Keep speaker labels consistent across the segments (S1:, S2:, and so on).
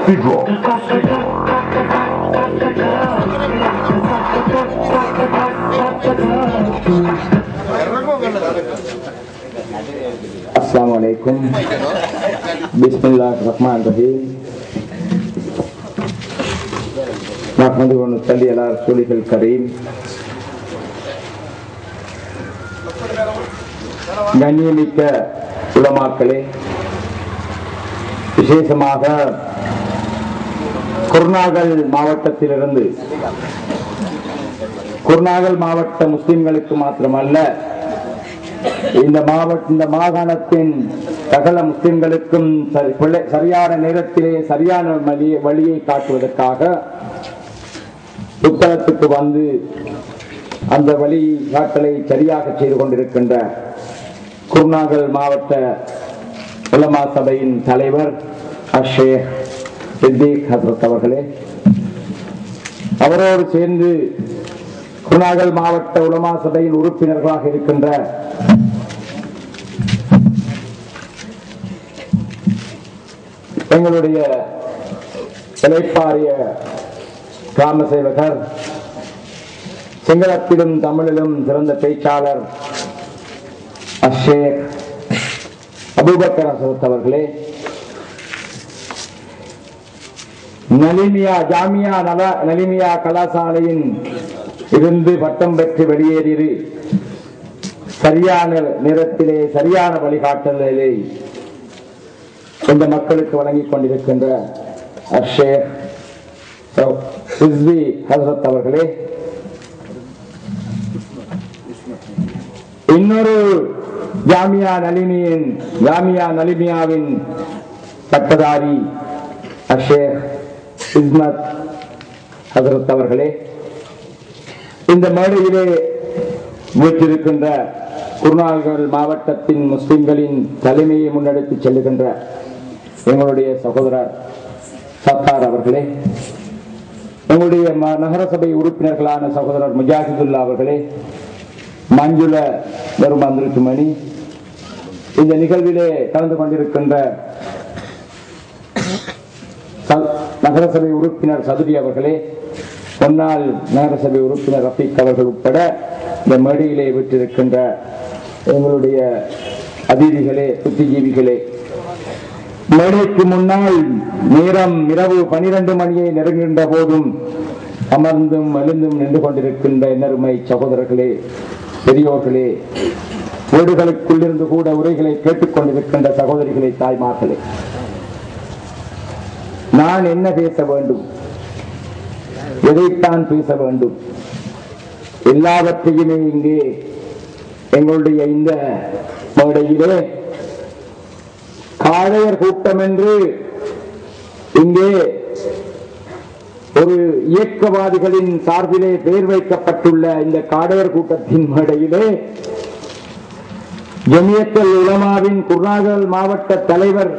S1: Lucky Draw.
S2: Assalamualaikum. Bismillahirrahmanirrahim. Nahmaduhu wa nusalli ala rasulihil karim. கண்ணியமிக்க உலமாக்களே, விசேஷமாக குர்நாகல் மாவட்டத்திலிருந்து, குர்நாகல் மாவட்ட முஸ்லிம்களுக்கு மாத்திரமல்ல, இந்த மாகாணத்தின் சகல முஸ்லிம்களுக்கும் சரியான நேரத்திலே சரியான வழியை காட்டுவதற்காக புத்தகத்துக்கு வந்து அந்த வழி காட்டலை சரியாக செய்து கொண்டிருக்கின்ற குர்நாகல் மாவட்ட உலமா சபையின் தலைவர் ஷேக் சித்திக் ஹஸ்ரத் அவர்களே, அவரோடு சேர்ந்து குர்நாகல் மாவட்ட உலமா சபையின் உறுப்பினர்களாக இருக்கின்ற எங்களுடைய இளைப்பாறிய கிராம சேவகர், சிங்களத்திலும் தமிழிலும் சிறந்த பேச்சாளர் ஷேக் அபூபக்கர் ஹஸ்ரத் அவர்களே, நலிமியா கலாசாலையின் இருந்து பட்டம் பெற்று வெளியேறி சரியான நேரத்திலே சரியான வழிகாட்டலை இந்த மக்களுக்கு வழங்கிக் கொண்டிருக்கின்ற ஷேக் ரிஸ்வி ஹஸ்ரத் அவர்களே, இன்னொரு ஜாமியா நலிமியாவின் பட்டதாரி ஷேக் இஸ்மத் ஹஸ்ரத் அவர்களே, இந்த மேடையிலே வீற்றிருக்கின்ற குர்நாகல் மாவட்டத்தின் முஸ்லிம்களின் தலைமையை முன்னெடுத்து செல்லுகின்ற எங்களுடைய சகோதரர் சத்தார் அவர்களே, எங்களுடைய நகரசபை உறுப்பினர்களான சகோதரர் முஜாஹிதுல்லா அவர்களே, மஞ்சுள மணி, இந்த நிகழ்விலே கலந்து கொண்டிருக்கின்ற நகரசபை உறுப்பினர் சதுரி அவர்களே, முன்னாள் நகரசபை உறுப்பினர் ரஃபீக் அவர்கள் உட்பட இந்த மேடையிலே விட்டிருக்கின்ற எங்களுடைய அதிதிகளே, புத்திஜீவிகளே, மேடைக்கு முன்னால் நேரம் இரவு 12 மணியை நெருங்குகின்ற போதும் அமர்ந்தும் எழுந்தும் நின்று கொண்டிருக்கின்ற என்னருமை சகோதரர்களே, பெரியோர்களே, வீடுகளுக்குள்ளிருந்து கூட உரைகளை கேட்டுக் கொண்டிருக்கின்ற சகோதரிகளே, தாய்மார்களே, நான் என்ன பேச வேண்டும், எதைத்தான் பேச வேண்டும், எல்லாவற்றையுமே இங்கே எங்களுடைய இந்த மேடையிலே காளையர் கூட்டம் என்று இங்கே ஒரு இயக்கவாதிகளின் சார்பிலே பெயர் வைக்கப்பட்டுள்ள இந்த காளையர் கூட்டத்தின் மேடையிலே ஜமியத்துல் உலமாவின் குர்நாகல் மாவட்ட தலைவர்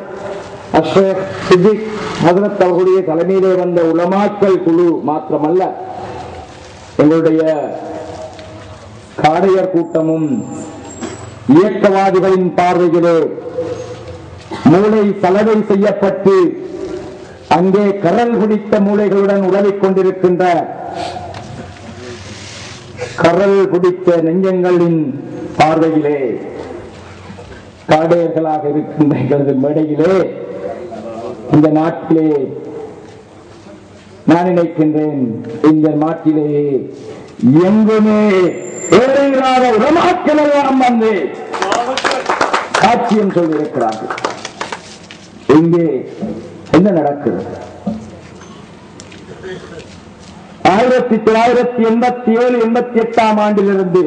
S2: ஷேக் சித்திக் ஹஸ்ரத் அவர்களுடைய தலைமையிலே வந்த உலமாக்கள் குழு மாத்திரமல்ல, எங்களுடைய காளையர் கூட்டமும் இயக்கவாதிகளின் பார்வையிலே மூளை சலவை செய்யப்பட்டு அங்கே கரல் பிடித்த மூளைகளுடன் உடலிக் கொண்டிருக்கின்ற கரல் பிடித்த நெஞ்சங்களின் பார்வையிலே காடையர்களாக இருக்கின்ற எங்களது மேடையிலே இந்த நாட்டிலே நான் நினைக்கின்றேன், இந்த நாட்டிலேயே எங்குமே ஏழைகளாக உலமாக்கள் எல்லாம் வந்து சாட்சியம் சொல்லியிருக்கிறார்கள். இங்கே என்ன நடக்கிறது? 1987-88 ஆண்டிலிருந்து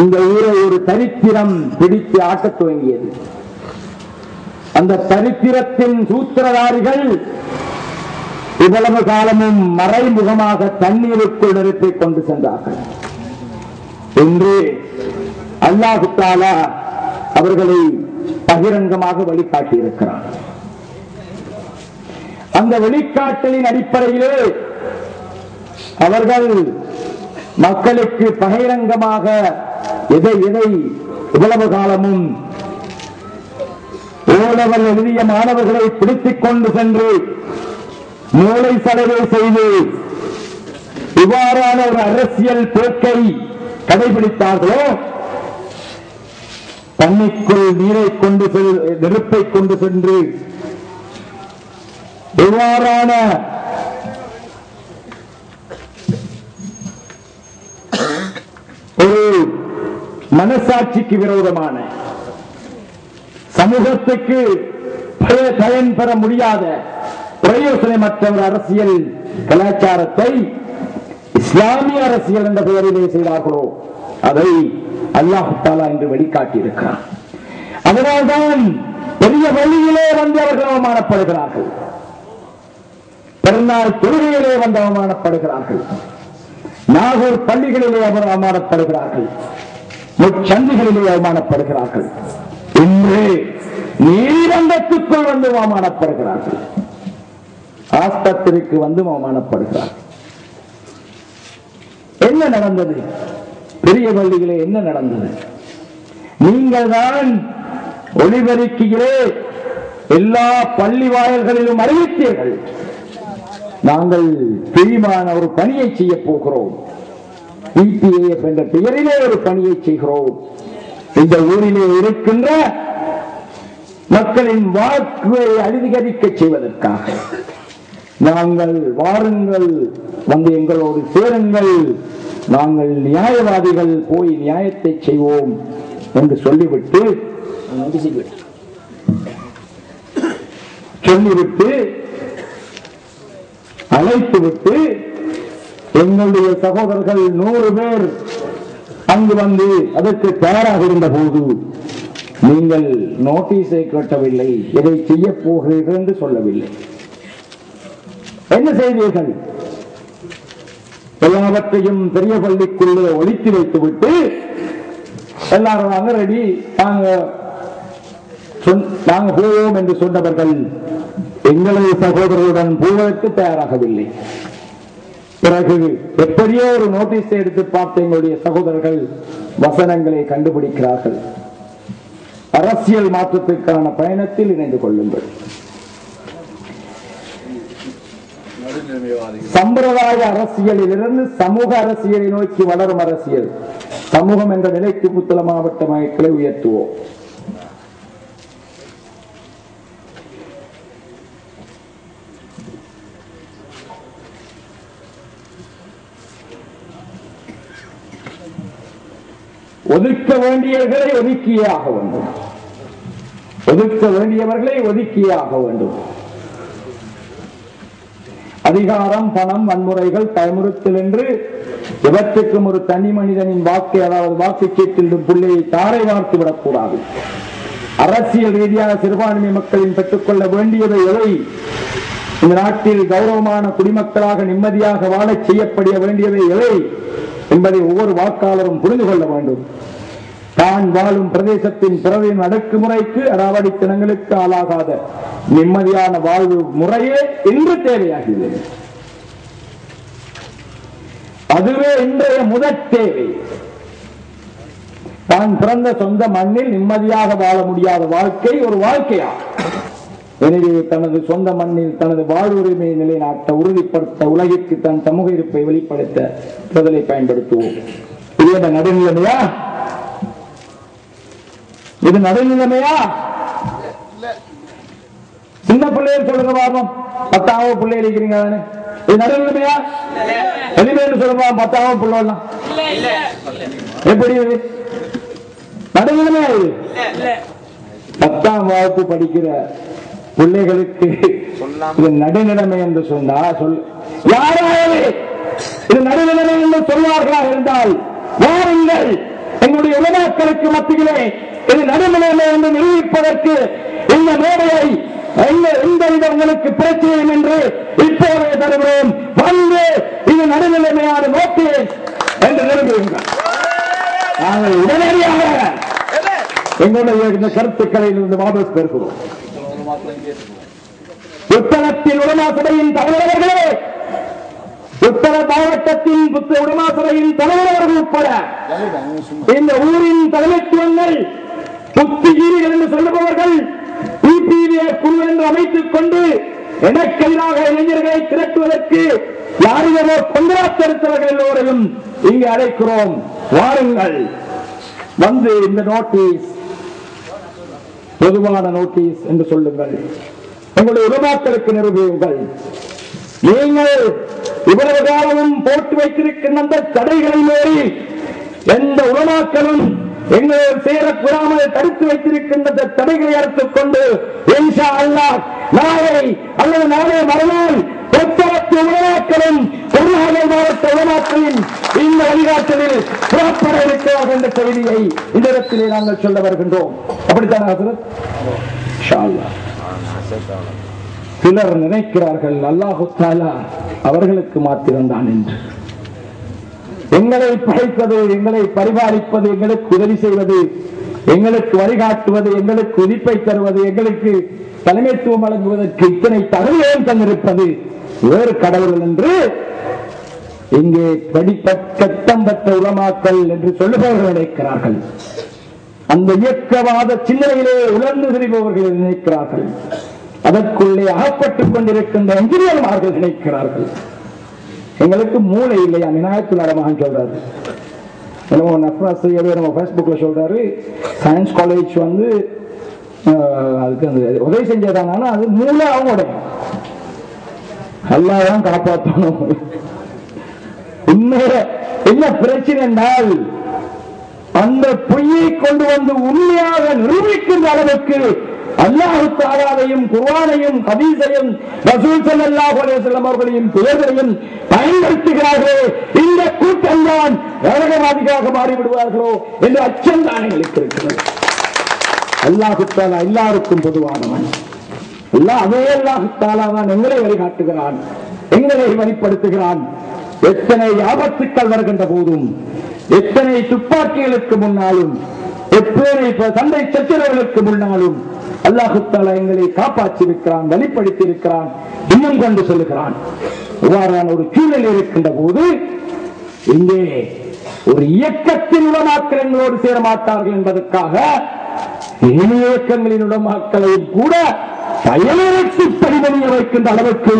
S2: இந்த ஊரை ஒரு தரித்திரம் பிடித்து ஆட்டத் துவங்கியது. அந்த தரித்திரத்தின் சூத்திரதாரிகள் இவ்வளவு காலமும் மறைமுகமாக தண்ணீருக்குள் நிறுத்திக் கொண்டு சென்றார்கள். இன்று அல்லாஹ் தஆலா அவர்களை பகிரங்கமாக வழிகாட்டியிருக்கிறார். அந்த வழிகாட்டலின் அடிப்படையிலே அவர்கள் மக்களுக்கு பகிரங்கமாக எதை இவ்வளவு காலமும் ஓலவர் எழுதிய மாணவர்களை பிடித்துக் கொண்டு சென்று மூளை சலவை செய்து இவ்வாறான ஒரு அரசியல் போக்கை கடைபிடித்தார்களோ, தண்ணிக்குள் நீரை கொண்டு நெருப்பை கொண்டு சென்று இவ்வாறான ஒரு மனசாட்சிக்கு விரோதமான, சமூகத்துக்கு பயன் பெற முடியாத பிரயோசனமற்ற ஒரு அரசியல் கலாச்சாரத்தை இஸ்லாமிய அரசியல் என்ற பெயரிலே செய்தார்களோ, அதை அல்லாஹ் தஆலா என்று வெளிக்காட்டியிருக்கிறார். அதனால்தான் பெரிய வழியிலே வந்து அவர்கள் அவமானப்படுகிறார்கள், பெருநாள் தொழுகையிலே வந்து அவமானப்படுகிறார்கள், நாகூர் பள்ளிகளிலே அவமானப்படுகிறார்கள், முச்சந்திகளிலே அவமானப்படுகிறார்கள், இன்று நீதிமன்றத்துக்குள் வந்து அவமானப்படுகிறார்கள், ஆஸ்பத்திரிக்கு வந்து அவமானப்படுகிறார்கள். என்ன நடந்தது? பெரிய பள்ளிகளே என்ன நடந்தது? நீங்கள் தான் ஒளிபெருக்கிலே எல்லா பள்ளி வாயல்களிலும் அறிவித்தீர்கள், நாங்கள் தீர்மான ஒரு பணியை செய்ய போகிறோம், EPAF என்ற பெயரிலே ஒரு பணியை செய்கிறோம், இந்த ஊரிலே இருக்கின்ற மக்களின் வாக்குகளை அதிகரிக்க செய்வதற்காக நாங்கள் வாருங்கள், வந்து எங்களோடு சேருங்கள், நாங்கள் நியாயவாதிகள், போய் நியாயத்தை செய்வோம் என்று சொல்லிவிட்டு அழைத்துவிட்டு எங்களுடைய சகோதரர்கள் 100 பேர் அங்கு வந்து அதற்கு தயாராக இருந்த போது நீங்கள் நோட்டீஸை கட்டவில்லை, எதை செய்ய போகிறீர்கள் என்று சொல்லவில்லை. என்ன செய்தீர்கள்? எல்லாவற்றையும் பெரிய பள்ளிக்குள்ளே ஒழித்து வைத்துவிட்டு எல்லாரும் அங்க ரெடி, நாங்க போவோம் என்று சொன்னவர்கள் எங்களது சகோதரருடன் போவதற்கு தயாராகவில்லை. பிறகு எப்படியோ ஒரு நோட்டீஸை எடுத்து பார்த்து எங்களுடைய சகோதரர்கள் வசனங்களை கண்டுபிடிக்கிறார்கள். அரசியல் மாற்றத்திற்கான பயணத்தில் இணைந்து கொள்ளுங்கள். சம்பிரதாய அரசியலில் இருந்து சமூக அரசியலை நோக்கி வளரும் அரசியல், சமூகம் என்ற நிலைக்கு புத்தள மாவட்ட மக்களை உயர்த்துவோம். ஒதுக்க வேண்டியவர்களை ஒதுக்கியே ஆக வேண்டும், ஒதுக்க வேண்டியவர்களை ஒதுக்கியே ஆக வேண்டும். அதிகாரம், பணம், வன்முறைகள், பயமுறுத்தல் என்று இவற்றுக்கும் ஒரு தனி மனிதனின் வாக்கு, அதாவது வாக்குச்சீட்டில் பிள்ளையை தாரை வார்த்து விடக்கூடாது. அரசியல் ரீதியாக சிறுபான்மை மக்களின் பெற்றுக்கொள்ள வேண்டியவை எவை, இந்த நாட்டில் கௌரவமான குடிமக்களாக நிம்மதியாக வாழ செய்யப்பட வேண்டியவை எவை என்பதை ஒவ்வொரு வாக்காளரும் புரிந்து கொள்ள வேண்டும். தான் வாழும் பிரதேசத்தின் பிறரின் அடக்குமுறைக்கு, அடாவடித்தனங்களுக்கு ஆளாகாத நிம்மதியான வாழ்வு முறையே இன்று தேவையாகிறது. அதுவே இன்றைய முதற் தேவை. தான் பிறந்த சொந்த மண்ணில் நிம்மதியாக வாழ முடியாத வாழ்க்கை ஒரு வாழ்க்கையா? எனவே தனது சொந்த மண்ணில் தனது வாழ்வுரிமையை நிலைநாட்ட, உறுதிப்படுத்த, உலகிற்கு தன் சமூக இருப்பை வெளிப்படுத்த பதிலை பயன்படுத்துவோம். இது நடுநிலைமையா? இது நடுநிலைமையா? சின்ன பிள்ளைகள் சொல்லுங்க பாப்போம், 10வது பிள்ளை இருக்கிறீங்க, இது நடுநிலைமையா? எளிமைன்னு சொல்லுங்க, 10வது பிள்ளைலாம் எப்படி நடுநிலைமையா? இது 10ஆம் வகுப்பு படிக்கிற பிள்ளைகளுக்கு இது நடுநிலைமை என்று சொன்னா யாராவது இது நடுநிலைமை என்று சொல்வார்களாக இருந்தால் வாருங்கள், எங்களுடைய உலமாக்களுக்கு மத்தியிலே இது நடுநிலைமை என்று நிரூபிப்பதற்கு இந்த மேடையை எந்தவித உங்களுக்கு பிரச்சனையும் என்று இப்போதே தருகிறோம். வந்து இது நடுநிலைமையான நோக்கு என்று நிரூபியுங்கள். நாங்கள் உடனடியாக எங்களுடைய இந்த கருத்துக்களில் இருந்து வாபஸ் பெறுகிறோம். புத்தளத்தில் உலமா சபையின் தலைவர்களே, புத்தள மாவட்டத்தின் உலமா சபையின் தலைவர்கள் உட்பட இந்த ஊரின் தலைமைத்துவங்கள், புத்திஜீவிகள் என்று சொல்லுபவர்கள், குழு என்று அமைத்துக் கொண்டு எனக்கு எதிராக இளைஞர்களை திரட்டுவதற்கு யாரையோ கொண்டாத்தெடுத்தவர்கள் எல்லோரையும் இங்கு அழைக்கிறோம். வாருங்கள், வந்து இந்த நோட்டீஸ் பொதுவான நோட்டீஸ் என்று சொல்லுங்கள். எங்களுடைய உலமாக்களுக்கு நிரூபியுங்கள். நீங்கள் இவ்வளவு காலமும் போட்டு வைத்திருக்கின்ற அந்த தடைகளை மீறி எந்த உலமாக்களும் எங்களோடு சேரக்கூடாமல் தடுத்து வைத்திருக்கின்ற தடைகளை அறுத்துக் கொண்டு இன்ஷா அல்லாஹ் நாளை அல்லது நாளை மறுநாள் பொறுத்தவற்ற உலமாக்களும் பொருளாதார மாவட்ட உலமாக்களின் இந்த வழிகாட்டலில் புறப்பட இருக்கிறார்கள் என்ற செய்தியை இந்த இடத்திலே நாங்கள் சொல்ல வருகின்றோம். அப்படித்தான் சிலர் நினைக்கிறார்கள் அல்லாஹு தஆலா அவர்களுக்கு மாத்திரம்தான் என்று. எங்களை படைப்பது, எங்களை பரிபாலிப்பது, எங்களுக்கு உதவி செய்வது, எங்களுக்கு வழிகாட்டுவது, எங்களுக்கு உதிப்பை தருவது, எங்களுக்கு தலைமைத்துவம் வழங்குவதற்கு இத்தனை தகுதியும் தந்திருப்பது வேறு கடவுள் என்று இங்கே கட்டம் பெற்ற உலமாக்கள் என்று சொல்லுபவர்கள் நினைக்கிறார்கள். அந்த இயக்கவாத சிந்தனையிலே உணர்ந்து திரிபவர்கள் நினைக்கிறார்கள். அதற்குள்ளே அகப்பட்டுக் கொண்டிருக்கின்ற என்ஜினியர்மார்கள் நினைக்கிறார்கள் எங்களுக்கு மூளை இல்லையா. விநாயகத்துல் அரமான் சொல்றாரு, நம்ம பேஸ்புக்ல சொல்றாரு, சயின்ஸ் காலேஜ் வந்து அதுக்கு அந்த உதவி செஞ்சதானா அது மூளை அவங்களோட அல்லாஹ் காப்பாற்றணும். உண்மையில என்ன பிரச்சனை என்றால் அந்த பொய்யை கொண்டு வந்து உண்மையாக நிரூபிக்கின்ற அளவுக்கு அல்லாஹ் தஆலாவையும் குர்ஆனையும் ஹதீஸையும் ரசூல் ஸல்லல்லாஹு அலைஹி வஸல்லம் அவர்களையும் பெயர்களையும் பயன்படுத்துகிறார்களே, இந்த கூட்டம்தான் நரகவாதிகளாக மாறிவிடுவார்களோ என்ற அச்சம் தான் எங்களுக்கு இருக்கிறது. அல்லாஹ் தஆலா எல்லாருக்கும் பொதுவானவன். அதே அல்லாஹ் தஆலா தான் எங்களை வழிகாட்டுகிறான், எங்களை வழிப்படுத்துகிறான். எத்தனை ஆபத்துக்கள் வருகின்ற போதும், எத்தனை துப்பாக்கிகளுக்கு முன்னாலும், எத்தனை சண்டை சச்சரவுகளுக்கு முன்னாலும் அல்லாஹ் தஆலா எங்களை காப்பாற்றி இருக்கிறான், வழிப்படுத்தி இருக்கிறான், இன்னும் கொண்டு சொல்லுகிறான். இவ்வாறான ஒரு சூழல் இருக்கின்ற போது இங்கே ஒரு இயக்கத்தின் உலமாக்கள் எங்களோடு சேரமாட்டார்கள் என்பதற்காக இயக்கங்களின் உலமாக்களையும் கூட பயனற்று பணிபணிய வைக்கின்ற அளவுக்கு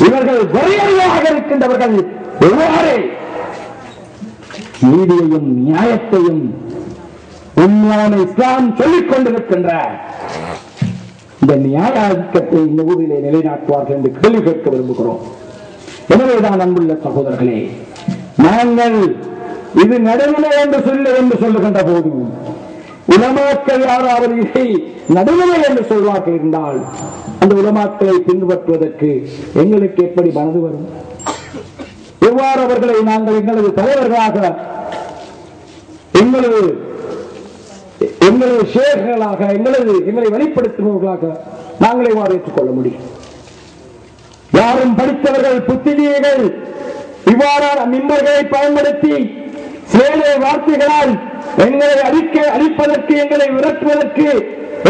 S2: இவர்கள் வரையறையாக இருக்கின்றவர்கள் எவ்வாறு நீதியையும் நியாயத்தையும் உண்மையான இஸ்லாம் சொல்லிக் கொண்டிருக்கின்ற இந்த நியாயத்தை இந்த ஊரிலே நிலைநாட்டுவார்கள் என்று கேள்வி கேட்க விரும்புகிறோம். எனவேதான் அன்புள்ள சகோதரர்களே, நாங்கள் இது நடுநிலை என்று சொல்லுகின்ற போது உலமாக்கள் யாராவது இதை நடுநிலை என்று சொல்வார்கள் இருந்தால் அந்த உலமாக்களை பின்பற்றுவதற்கு எங்களுக்கு எப்படி மனது வரும்? எவ்வாறு அவர்களை நாங்கள் எங்களது தலைவர்களாக, எங்களது ஷேர்களாக, எங்களை வெளிப்படுத்துபவர்களாக நாங்கள் எவ்வாறு ஏற்றுக்கொள்ள முடியும்? யாரும் படித்தவர்கள், புத்திஜீவிகள் இவ்வாறான மிம்பர்களை பயன்படுத்தி சேலை வார்த்தைகளால் எங்களை அழிப்பதற்கு, எங்களை விரட்டுவதற்கு,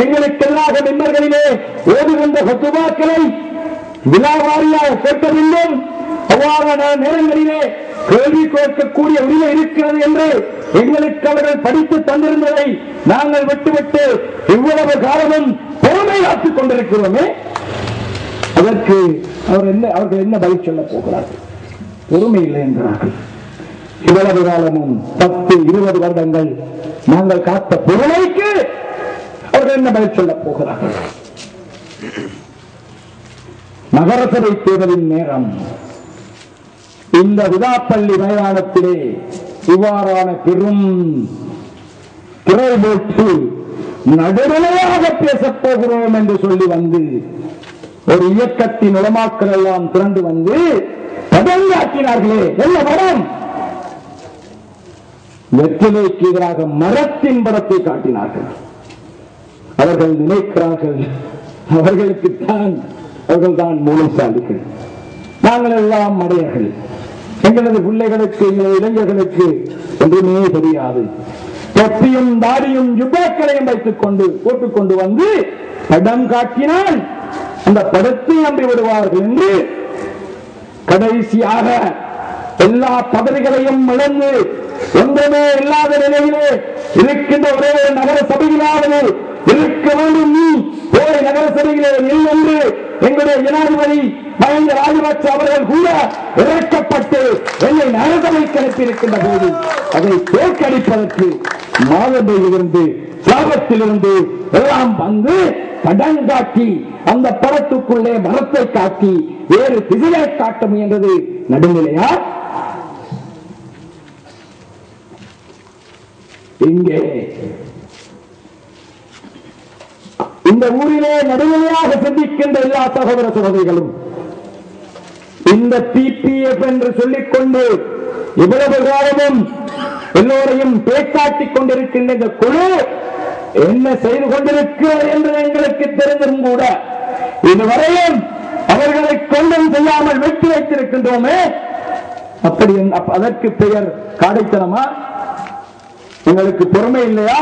S2: எங்களுக்கு எதிராக மிம்பர்களிலே ஓடுகின்ற ஹுதுபாக்களை விலாவாரியாக கேட்கவில்லை. அவ்வாறான நேரங்களிலே கேள்வி கேட்கக்கூடிய உரிமை இருக்கிறது என்று எங்களுக்கு அவர்கள் படித்து தந்திருந்ததை நாங்கள் விட்டுவிட்டு இவ்வளவு காலமும் பொறுமை காத்துக் கொண்டிருக்கிறோமே, அதற்கு அவர்கள் என்ன பதில் சொல்ல போகிறார்கள்? பொறுமை இல்லை என்கிறார்கள். இவ்வளவு காலமும் 10-20 வருடங்கள் நாங்கள் காத்த பொறுமைக்கு அவர்கள் என்ன பதில் சொல்ல போகிறார்கள்? நகரசபை தேர்தலின் நேரம் இந்த விதாப்பள்ளி மைதானத்திலே இவ்வாறான பெரும் திரை போட்டு நடுநிலையாக பேசப் போகிறோம் என்று சொல்லி வந்து ஒரு இயக்கத்தின் உலமாக்கள் எல்லாம் திரண்டு வந்து பதங்காட்டினார்களே. என்ன படம்? வெற்றிலைக்கு எதிராக மரத்தின் படத்தை காட்டினார்கள். அவர்கள் நினைக்கிறார்கள் அவர்கள் தான் மூலசாலிகள், நாங்கள் எல்லாம் மடையர்கள், எங்களது பிள்ளைகளுக்கு, எங்களது இளைஞர்களுக்கு ஒன்றுமே தெரியாது, தொப்பியும் தாடியும் ஜுப்பாக்களையும் வைத்துக் கொண்டு போட்டுக்கொண்டு வந்து படம் காட்டினால் அந்த படத்தை நம்பி விடுவார்கள் என்று கடைசியாக எல்லா பதவிகளையும் இழந்து ஒன்றுமே இல்லாத நிலையிலே இருக்கின்ற ஒரே நகர சபையிலாவது இருக்க வேண்டும், நீ சபையிலே என்று எங்களுடைய ஜனாதிபதி மஹிந்த ராஜபக்ச அவர்கள் கூட இறக்கப்பட்டு என்னை நரசபைக்கு அனுப்பியிருக்கின்ற போது அதை தோற்கடிப்பதற்கு மாதம்பையிலிருந்து சாபத்திலிருந்து எல்லாம் வந்து கடன் காட்டி அந்த படத்துக்குள்ளே மரத்தை காட்டி வேறு திசையை காட்ட முயன்றது நடுநிலையா? இங்கே இந்த ஊரிலே நடுநிலையாக சிந்திக்கின்ற எல்லா சகோதர சகோதரிகளும் இந்த பிபிஎஃப் என்று சொல்லிக்கொண்டு இவ்வளவு காலமும் எல்லோரையும் பேக்காட்டிக் கொண்டிருக்கின்ற இந்த குழு என்ன செய்து கொண்டிருக்கிறது என்று எங்களுக்கு தெரிந்தும் கூட இதுவரையும் அவர்களை கொண்டும் செய்யாமல் வெட்டி வைத்திருக்கின்றோமே. அப்படி அதற்கு பெயர் காடைத்தனமா? எங்களுக்கு பொறுமை இல்லையா?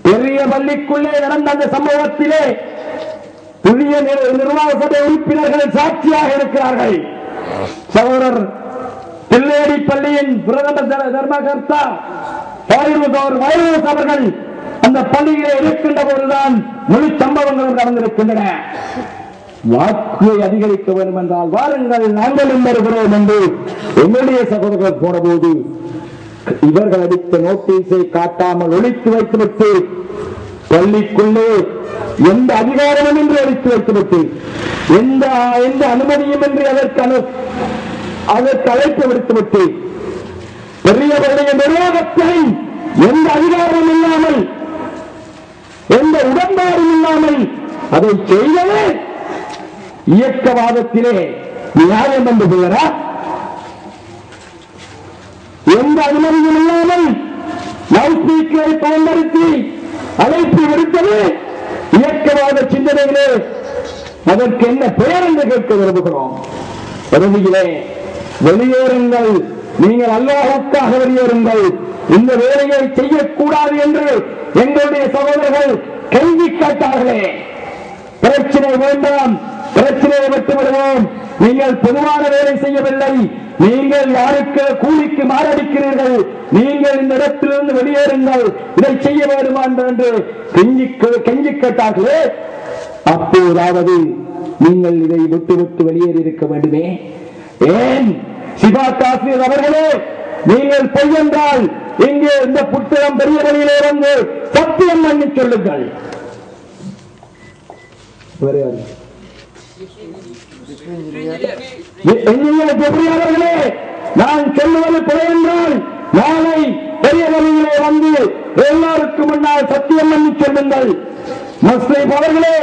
S2: பெரிய பள்ளிக்குள்ளே நடந்த அந்த சம்பவத்திலே புதிய நிர்வாக சபை உறுப்பினர்கள் சாட்சியாக இருக்கிறார்கள். சகோதரர் பிள்ளையடி பள்ளியின் பிரதம தர்மகர்த்தா அவர்கள் அந்த பள்ளியிலே இருக்கின்ற போதுதான் முழு சம்பவங்களும் நடந்திருக்கின்றன. வாக்கு அதிகரிக்க வேண்டும் என்றால் வாருங்கள், நாங்களும் வருகிறோம் என்று எங்களுடைய சகோதரர்கள் போனபோது இவர்கள் அடித்த நோட்டீஸை காட்டாமல் ஒழித்து வைத்துவிட்டு பள்ளிக்குள்ளே எந்த அதிகாரமும் என்று ஒழித்து வைத்துவிட்டு எந்த அனுமதியும் என்று அதற்கு அழைப்பு விடுத்துவிட்டு பெரியவருடைய நிர்வாகத்தை எந்த அதிகாரமும் இல்லாமல் எந்த உடன்பாடும் இல்லாமல் அதை செய்யவே இயக்கவாதத்திலே நியாயம் என்று பெயரா? எந்த அனுமதியும் இல்லாமல் லவுட் ஸ்பீக்கரை பயன்படுத்தி அழைப்பு விடுத்தது இயக்கவாத சிந்தனைகளே. அதற்கு என்ன பெயர் என்று கேட்க விரும்புகிறோம். இறுதியிலே வெளியேறுங்கள், நீங்கள் அல்லாஹ்வுக்காக வெளியேறுங்கள், இந்த வேலையை செய்யக்கூடாது என்று எங்களுடைய சகோதரர்கள் கல்வி காட்டார்களே. பிரச்சனை வேண்டாம், பிரச்சனையை விட்டு விடுவோம், நீங்கள் பொதுவான வேலை செய்யவில்லை, நீங்கள் யாருக்கு கூலிக்கு மாரடிக்கிறீர்கள், நீங்கள் இந்த இடத்திலிருந்து வெளியேறுங்கள், இதை செய்ய வேண்டுமா என்று கெஞ்சி கேட்டார்களே. அப்போதாவது நீங்கள் இதை விட்டு விட்டு வெளியேறி இருக்க வேண்டுமே. ஏன் சிவா காஷ்மீர் அவர்களே, நீங்கள் பொய் என்றால் இங்கே இந்த புத்தகம் பெரிய வழியிலே வந்து சத்தியம் பண்ணி சொல்லுங்கள். அவர்களே, நான் சொல்லுவது பிழை என்றால் நாளை பெரிய வழியிலே வந்து எல்லாருக்கும் முன்னால் சத்தியம் பண்ணி சொல்லுங்கள். முஸ்லிம் அவர்களே,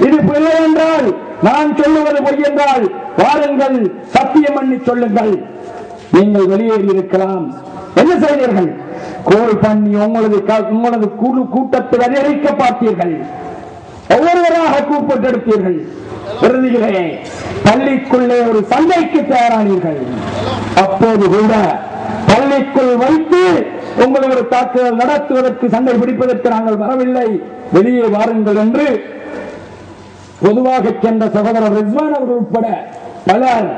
S2: இது பிழை என்றால் நான் சொல்லுவது பொய் என்றால் வாருங்கள், சத்தியம் பண்ணி சொல்லுங்கள். நீங்கள் வெளியேறி இருக்கலாம், என்ன செய்தீர்கள்? கோல் பண்ணி உங்களது கூட்டத்தை அதிகரிக்க பார்த்தீர்கள், ஒவ்வொருவராக கூப்பிட்டெடுத்தீர்கள். இறுதியிலே பள்ளிக்குள்ளே ஒரு சண்டைக்கு தயாரானீர்கள். அப்போது கூட பள்ளிக்குள் வைத்து உங்களோட தாக்குதல் நடத்துவதற்கு, சண்டை பிடிப்பதற்கு நாங்கள் வரவில்லை, வெளியே வாருங்கள் என்று பொதுவாக சென்ற சகோதரர் ரிஸ்வான் அவர்கள் உட்பட பலர்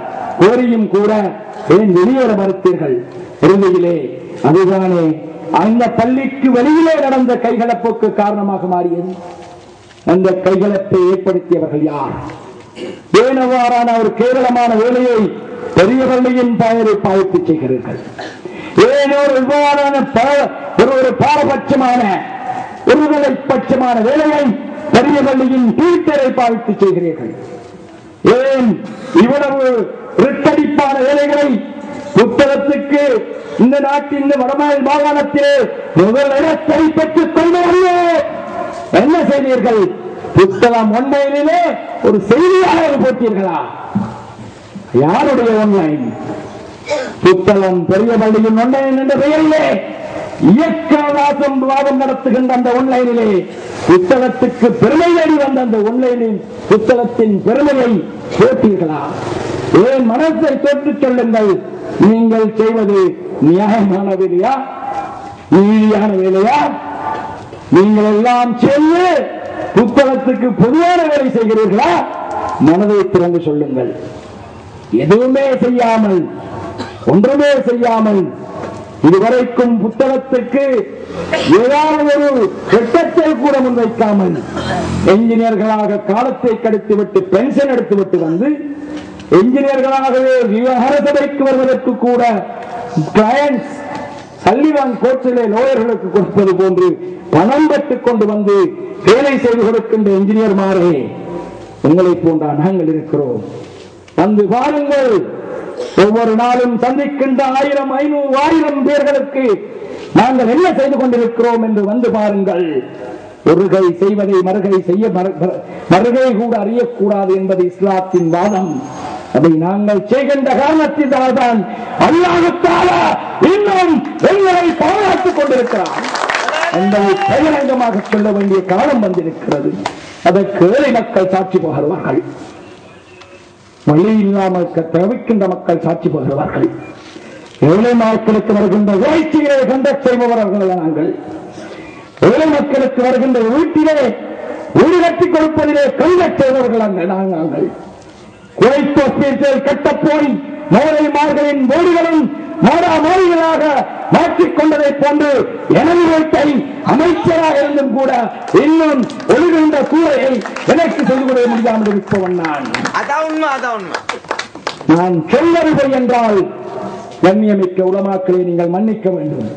S2: கோரியும் கூட ஏன் வெளியேற மறுத்தீர்கள்? இறுதியிலே அதுதானே அந்த பள்ளிக்கு வெளியிலே நடந்த கைகலப்புக்கு காரணமாக மாறியது. அந்த கைகலப்பை ஏற்படுத்தியவர்கள் யார்? ஏனவாறான ஒரு கேவலமான வேலையை பெரிய பள்ளியின் பெயரை பாய்த்து செய்கிறீர்கள். ஏனோ ஒரு பாரபட்சமான ஒருதலை பட்சமான வேலையை பெரிய பள்ளியின் ட்விட்டரை பாய்த்து செய்கிறீர்கள். ஏன் இவ்வளவு ரிட்டடிப்பான வேலைகளை புத்தகத்துக்கு இந்த நாட்டின் இந்த வடமாநில மாகாணத்திலே முதல் இடத்தை பெற்றுக் கொள்வதில்லை? என்ன செய்தீர்கள்? புத்தகம் ஒன்லைனிலே ஒரு செய்தியாளர் போட்டீர்களா? யாருடைய ஒன்லைன்? புத்தகம் பெரிய பள்ளியின் ஒன்லைன் என்ற பெயரிலே இயக்கவாதம் வாதம் நடத்துகின்ற அந்த ஒன்லைனிலே புத்தகத்துக்கு பெருமை தேடி வந்த அந்த ஒன்லைனின் புத்தகத்தின் பெருமையை போட்டீர்களா? ஏன் மனசை தொட்டு சொல்லுங்கள். நீங்கள் செய்வது நியாயமான வேலையா? நீதியான வேலையா? நீங்கள் எல்லாம் சேர்ந்து புத்தகத்துக்கு பொதுவான வேலை செய்கிறீர்களா? மனதை திறந்து சொல்லுங்கள். எதுவுமே செய்யாமல், ஒன்றுமே செய்யாமல் இதுவரைக்கும் புத்தகத்துக்கு ஏதாவது ஒரு திட்டத்தை கூட முன்வைக்காமல் என்ஜினியர்களாக காலத்தை கழித்துவிட்டு பென்ஷன் எடுத்துவிட்டு வந்து என்ஜினியர்களாகவே விவகார சபைக்கு வருவதற்கு கூட கிளையன்ட்ஸ் சல்லிவான் கோர்ட்டிலே லோயர்களுக்கு கொடுப்பது போன்று பணம் பெற்றுக் கொண்டு வந்து வேலை செய்து கொடுக்கின்ற என்ஜினியர்மாரே, உங்களை போன்ற நாங்கள் இருக்கிறோம். வந்து பாருங்கள். ஒவ்வொரு நாளும் சந்திக்கின்ற 1000, 500, 1000 பேர்களுக்கு நாங்கள் என்ன செய்து கொண்டிருக்கிறோம் என்று வந்து பாருங்கள். ஒருகை செய்வதை மறுகை செய்ய மறுகை கூட அறியக்கூடாது என்பது இஸ்லாத்தின் வாதம். அதை நாங்கள் செய்கின்ற காரணத்தினால் தான் அல்லாஹ் தஆலா இன்னும் எங்களை பாராட்டிக் கொண்டிருக்கிறார் என்பதை பகிரங்கமாக சொல்ல வேண்டிய காலம் வந்திருக்கிறது. அதற்கு ஏழை மக்கள் சாட்சி பகர்வார்கள், வழி இல்லாமல் தவிக்கின்ற மக்கள் சாட்சி பகர்வார்கள். ஏழை மக்களுக்கு வருகின்ற உழைச்சிகளை கண்டக்ட் செய்பவர்கள் நாங்கள். ஏழை மக்களுக்கு வருகின்ற வீட்டிலே வீடு கட்டிக் கொடுப்பதிலே கண்டக்ட் செய்பவர்கள் நாங்கள். கட்டப்போய் மோரைமார்களின் வீடுகளும் மாறாமாறிகளாக மாற்றிக்கொண்டதை போன்று எனது வீட்டை அமைச்சராக இருந்தும் கூட இன்னும் ஒழுகின்ற கூரையை எனக்கு செய்து கொள்ள முடியாமல் இருப்பவன் நான். நான் சொல்வது என்றால் கண்ணியமிக்க உலமாக்களை நீங்கள் மன்னிக்க வேண்டும்.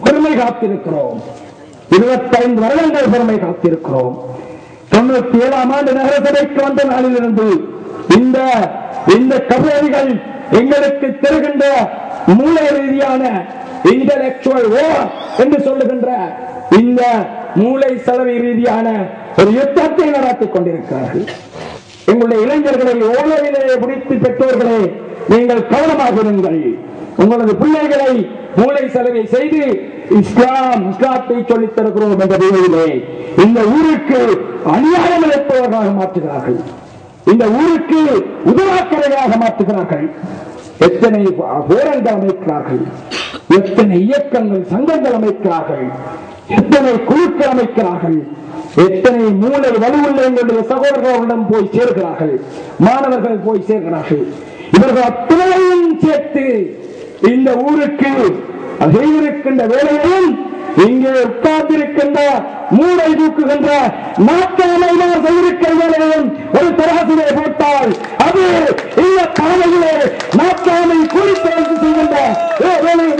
S2: பொறுமை காத்திருக்கிறோம். 25 வருடங்கள் பொறுமை காத்திருக்கிறோம். 97ஆம் ஆண்டு நகரசபைக்கு வந்த நாளிலிருந்து இந்த கபேரிகள் எங்களுக்கு தருகின்ற மூளை ரீதியான இன்டலெக்சுவல் வார் என்று சொல்லுகின்ற இந்த மூளை செலவு ரீதியான ஒரு யுத்தத்தை நடத்திக் கொண்டிருக்கிறார்கள். எங்களுடைய இளைஞர்களை ஓலையிலேயே பிடித்து பெற்றோர்களே, நீங்கள் கவனமாக இருங்கள். உங்களது பிள்ளைகளை மூளை செலவை செய்து இஸ்லாத்தை சொல்லித் தருகிறோம் என்ற வகையிலே இந்த ஊருக்கு அநியாயம் இழைப்பவர்களாக மாற்றுகிறார்கள். இந்த ஊருக்கு உதவாக்கரையாக மாற்றுகிறார்கள். எத்தனை போராட்டங்கள் அமைக்கிறார்கள், எத்தனை இயக்கங்கள் சங்கங்கள் அமைக்கிறார்கள், எத்தனை குழுக்கள் அமைக்கிறார்கள், எத்தனை மூளை வலுவுள்ள எங்களுடைய சகோதரர்களிடம் போய் சேர்கிறார்கள், மாணவர்கள் போய் சேர்கிறார்கள். இவர்கள் அத்தனையும் சேர்த்து இந்த ஊருக்கு செய்திருக்கின்ற வேலையையும் இங்கே உட்கார்ந்திருக்கின்ற மூளை தூக்குகின்ற நாட்டாமையினால் செய்திருக்கிற வேலையையும் ஒரு தராசிலே போட்டால் அது இந்த காலையிலே நாட்டாமை கூலிப்படைத்து செய்கின்ற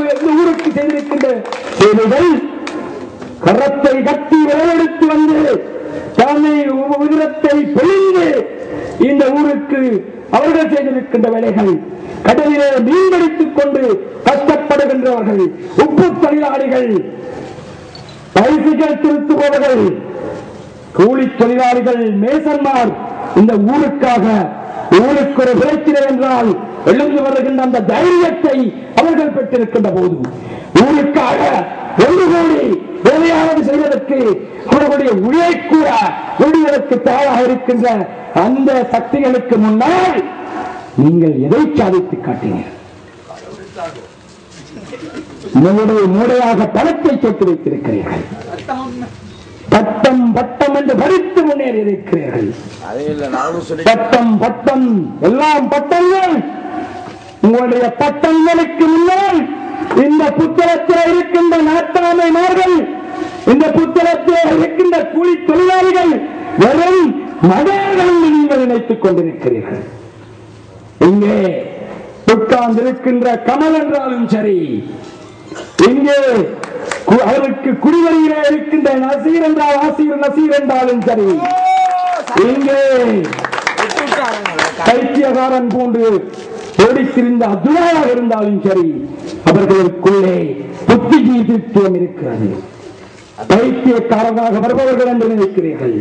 S2: இந்த ஊருக்கு செய்திருக்கின்ற சேவைகள் கரத்தை கட்டி விளையெடுத்து வந்து தானே உதிரத்தை பொழிந்து இந்த ஊருக்கு அவர்கள் செய்திருக்கின்ற வேலைகள், கடலிலே மீன்பிடித்துக் கொண்டு கஷ்டப்படுகின்றவர்கள், உப்பு தொழிலாளிகள், பைசிகள் திருத்துபவர்கள், கூலி தொழிலாளிகள், மேசன்மார் இந்த ஊருக்காக ஊருக்கு ஒரு பிரச்சனை என்றால் எழுந்து வருகின்ற அந்த தைரியத்தை அவர்கள் பெற்றிருக்கின்ற போது ஊருக்காக 1 கோடி வேலையாவது செய்வதற்கு அவர்களுடைய உழைக்கூட விடுவதற்கு தயாராக இருக்கின்ற அந்த சக்திகளுக்கு முன்னால் நீங்கள் எதை சாதித்து காட்டினீர்கள்? உங்களுடைய மூடையாக பணத்தை சேர்த்து வைத்திருக்கிறீர்கள். பட்டம் பட்டம் என்று படித்து முன்னேறி இருக்கிறீர்கள். பட்டம் பட்டம் எல்லாம் பட்டங்கள். உங்களுடைய பட்டங்களுக்கு முன்னால் இந்த புத்தகத்தில் இருக்கின்ற நாட்டாமைமார்கள், இந்த புத்தகத்தில் இருக்கின்ற கூலி தொழிலாளிகள் வெறும் மடையர்கள் நீங்கள் நினைத்துக் கொண்டிருக்கிறீர்கள். இங்கே உட்கார்ந்திருக்கின்ற கமல் என்றாலும் சரி, இங்கே அவருக்கு குடிவரியிலே இருக்கின்ற நசீர் என்றால் நசீர் என்றாலும் சரி, இங்கே பைத்தியகாரன் போன்று ஓடித்திருந்த அத்துவாக இருந்தாலும் சரி, அவர்களுக்குள்ளே புத்திஜீவித்துவம் இருக்கிறது. பைத்தியக்காரனாக வருபவர்கள் என்று நினைக்கிறீர்கள்,